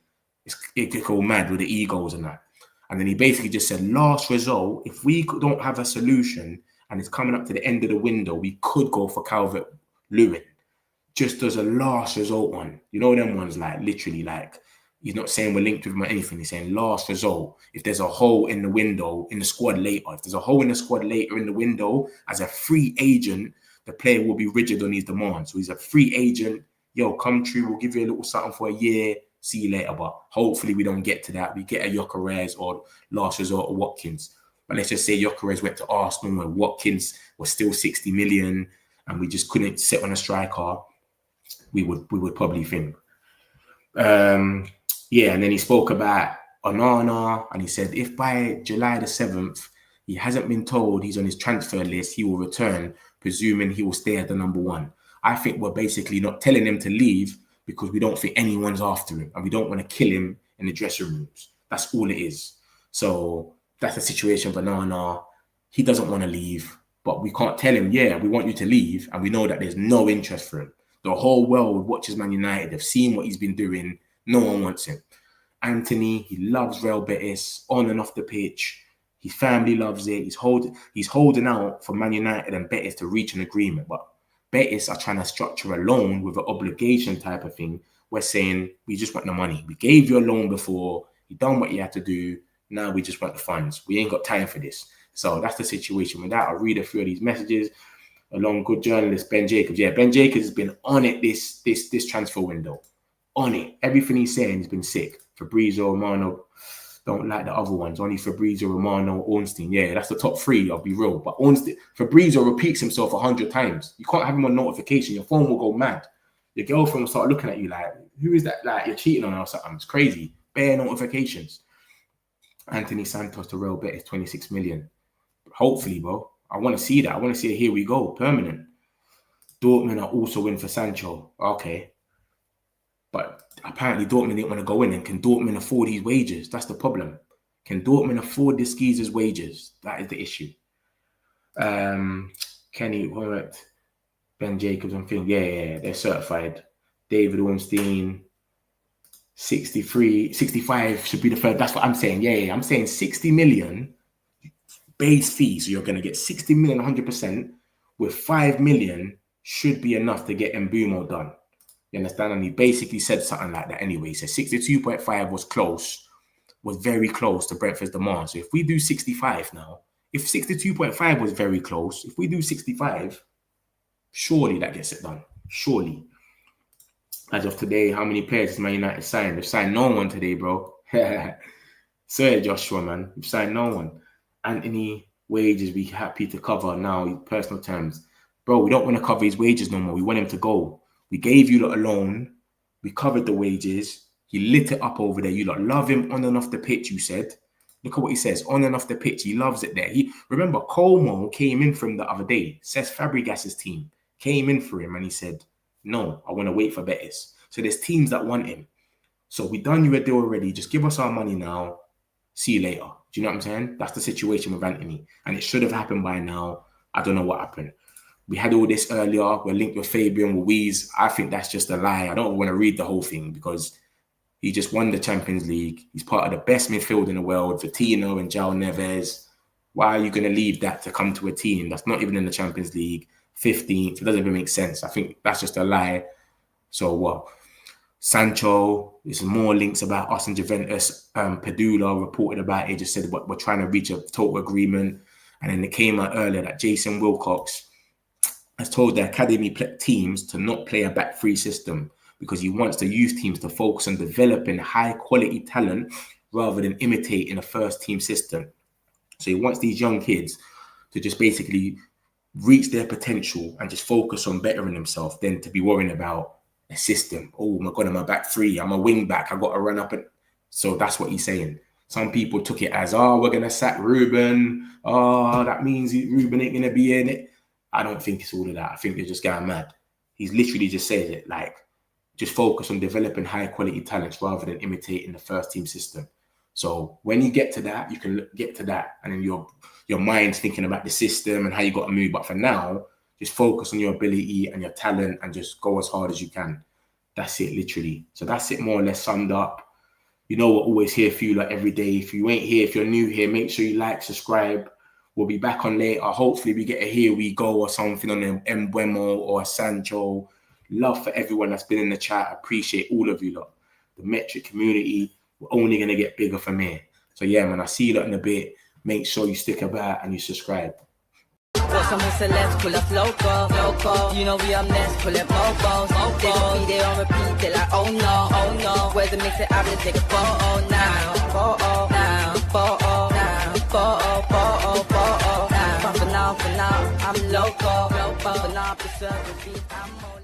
It could go mad with the egos and that. And then he basically just said, last result, if we don't have a solution and it's coming up to the end of the window, we could go for Calvert-Lewin. Just as a last result one. You know them ones, like literally, like he's not saying we're linked with him or anything. He's saying last result. If there's a hole in the window in the squad later, if there's a hole in the squad later in the window, as a free agent, the player will be rigid on his demands. So he's a free agent. Yo, come true. We'll give you a little something for a year. See you later. But hopefully we don't get to that. We get a Gyokeres or last resort or Watkins. But let's just say Gyokeres went to Arsenal and Watkins was still 60 million and we just couldn't sit on a striker. We would probably think. Yeah, and then he spoke about Onana and he said if by July the 7th he hasn't been told he's on his transfer list, he will return, presuming he will stay at the number 1. I think we're basically not telling him to leave because we don't think anyone's after him and we don't want to kill him in the dressing rooms. That's all it is. So that's the situation for Onana. He doesn't want to leave, but we can't tell him, yeah, we want you to leave, and we know that there's no interest for him. The whole world watches Man United. They've seen what he's been doing. No one wants him. Anthony, he loves Real Betis on and off the pitch. His family loves it. He's holding out for Man United and Betis to reach an agreement. But Betis are trying to structure a loan with an obligation type of thing. We're saying we just want the money. We gave you a loan before. You done what you had to do. Now we just want the funds. We ain't got time for this. So that's the situation with that. I'll read a few of these messages. Along good journalist Ben Jacobs. Yeah, Ben Jacobs has been on it this transfer window. On it. Everything he's saying has been sick. Fabrizio Romano, don't like the other ones. Only Fabrizio Romano, Ornstein. Yeah, that's the top 3, I'll be real. But Ornstein, Fabrizio repeats himself 100 times. You can't have him on notification. Your phone will go mad. Your girlfriend will start looking at you like, who is that? Like, you're cheating on her or something. It's crazy. Bare notifications. Anthony Santos to Real Betis, 26 million. Hopefully, bro. I want to see that. I want to see it. Here we go. Permanent. Dortmund are also in for Sancho. Okay. But apparently Dortmund didn't want to go in. And can Dortmund afford his wages? That's the problem. Can Dortmund afford this geezer's wages? That is the issue. Kenny, correct. Ben Jacobs and Phil. Yeah. They're certified. David Ornstein. 65 should be the third. That's what I'm saying. Yeah. I'm saying 60 million base fee. So you're going to get 60 million, 100%, with 5 million should be enough to get Mbeumo done. You understand? And he basically said something like that anyway. He said 62.5 was very close to Brentford's demand. So if we do 65 now, if 62.5 was very close, if we do 65, surely that gets it done. Surely. As of today, how many players has Man United signed? They've signed no one today, bro. Sorry, Joshua, man. We've signed no one. Anthony, wages we happy to cover now, personal terms. Bro, we don't want to cover his wages no more. We want him to go. We gave you a loan. We covered the wages. He lit it up over there. You lot love him on and off the pitch, you said. Look at what he says. On and off the pitch, he loves it there. Remember, Como came in from the other day. Cesc Fabregas's team came in for him and he said, no, I want to wait for Betis. So there's teams that want him. So we done you a deal already. Just give us our money now. See you later. Do you know what I'm saying? That's the situation with Anthony. And it should have happened by now. I don't know what happened. We had all this earlier. We're linked with Fabian Ruiz. I think that's just a lie. I don't want to read the whole thing because he just won the Champions League. He's part of the best midfield in the world. Vitinho and João Neves. Why are you going to leave that to come to a team that's not even in the Champions League? 15th. It doesn't even make sense. I think that's just a lie. So what? Sancho, there's more links about us and Juventus. Padula reported about it, just said we're trying to reach a total agreement. And then it came out earlier that Jason Wilcox has told the academy teams to not play a back three system because he wants the youth teams to focus on developing high quality talent rather than imitating a first team system. So he wants these young kids to just basically reach their potential and just focus on bettering themselves than to be worrying about a system. Oh my God, I'm a back three. I'm a wing back. I got to run up. So that's what he's saying. Some people took it as, we're going to sack Ruben. That means Ruben ain't going to be in it. I don't think it's all of that. I think they're just going mad. He's literally just said it like, just focus on developing high quality talents rather than imitating the first team system. So when you get to that, you can get to that. And then your mind's thinking about the system and how you got to move. But for now, just focus on your ability and your talent and just go as hard as you can. That's it, literally. So that's it more or less summed up. You know, we're always here for you like every day. If you ain't here, if you're new here, make sure you like, subscribe. We'll be back on later. Hopefully we get a Here We Go or something on an Mbeumo or a Sancho. Love for everyone that's been in the chat. I appreciate all of you lot. The Metric community, we're only going to get bigger from here. So yeah, man, I'll see you lot in a bit. Make sure you stick about and you subscribe. Got some celebs, pull up local. You know we up next, pull up mofos. They don't be there on repeat, they're like, oh no. Where's the mix it up, let's take a photo now. Photo now. For now, I'm local. For now, preserve the beat, I'm more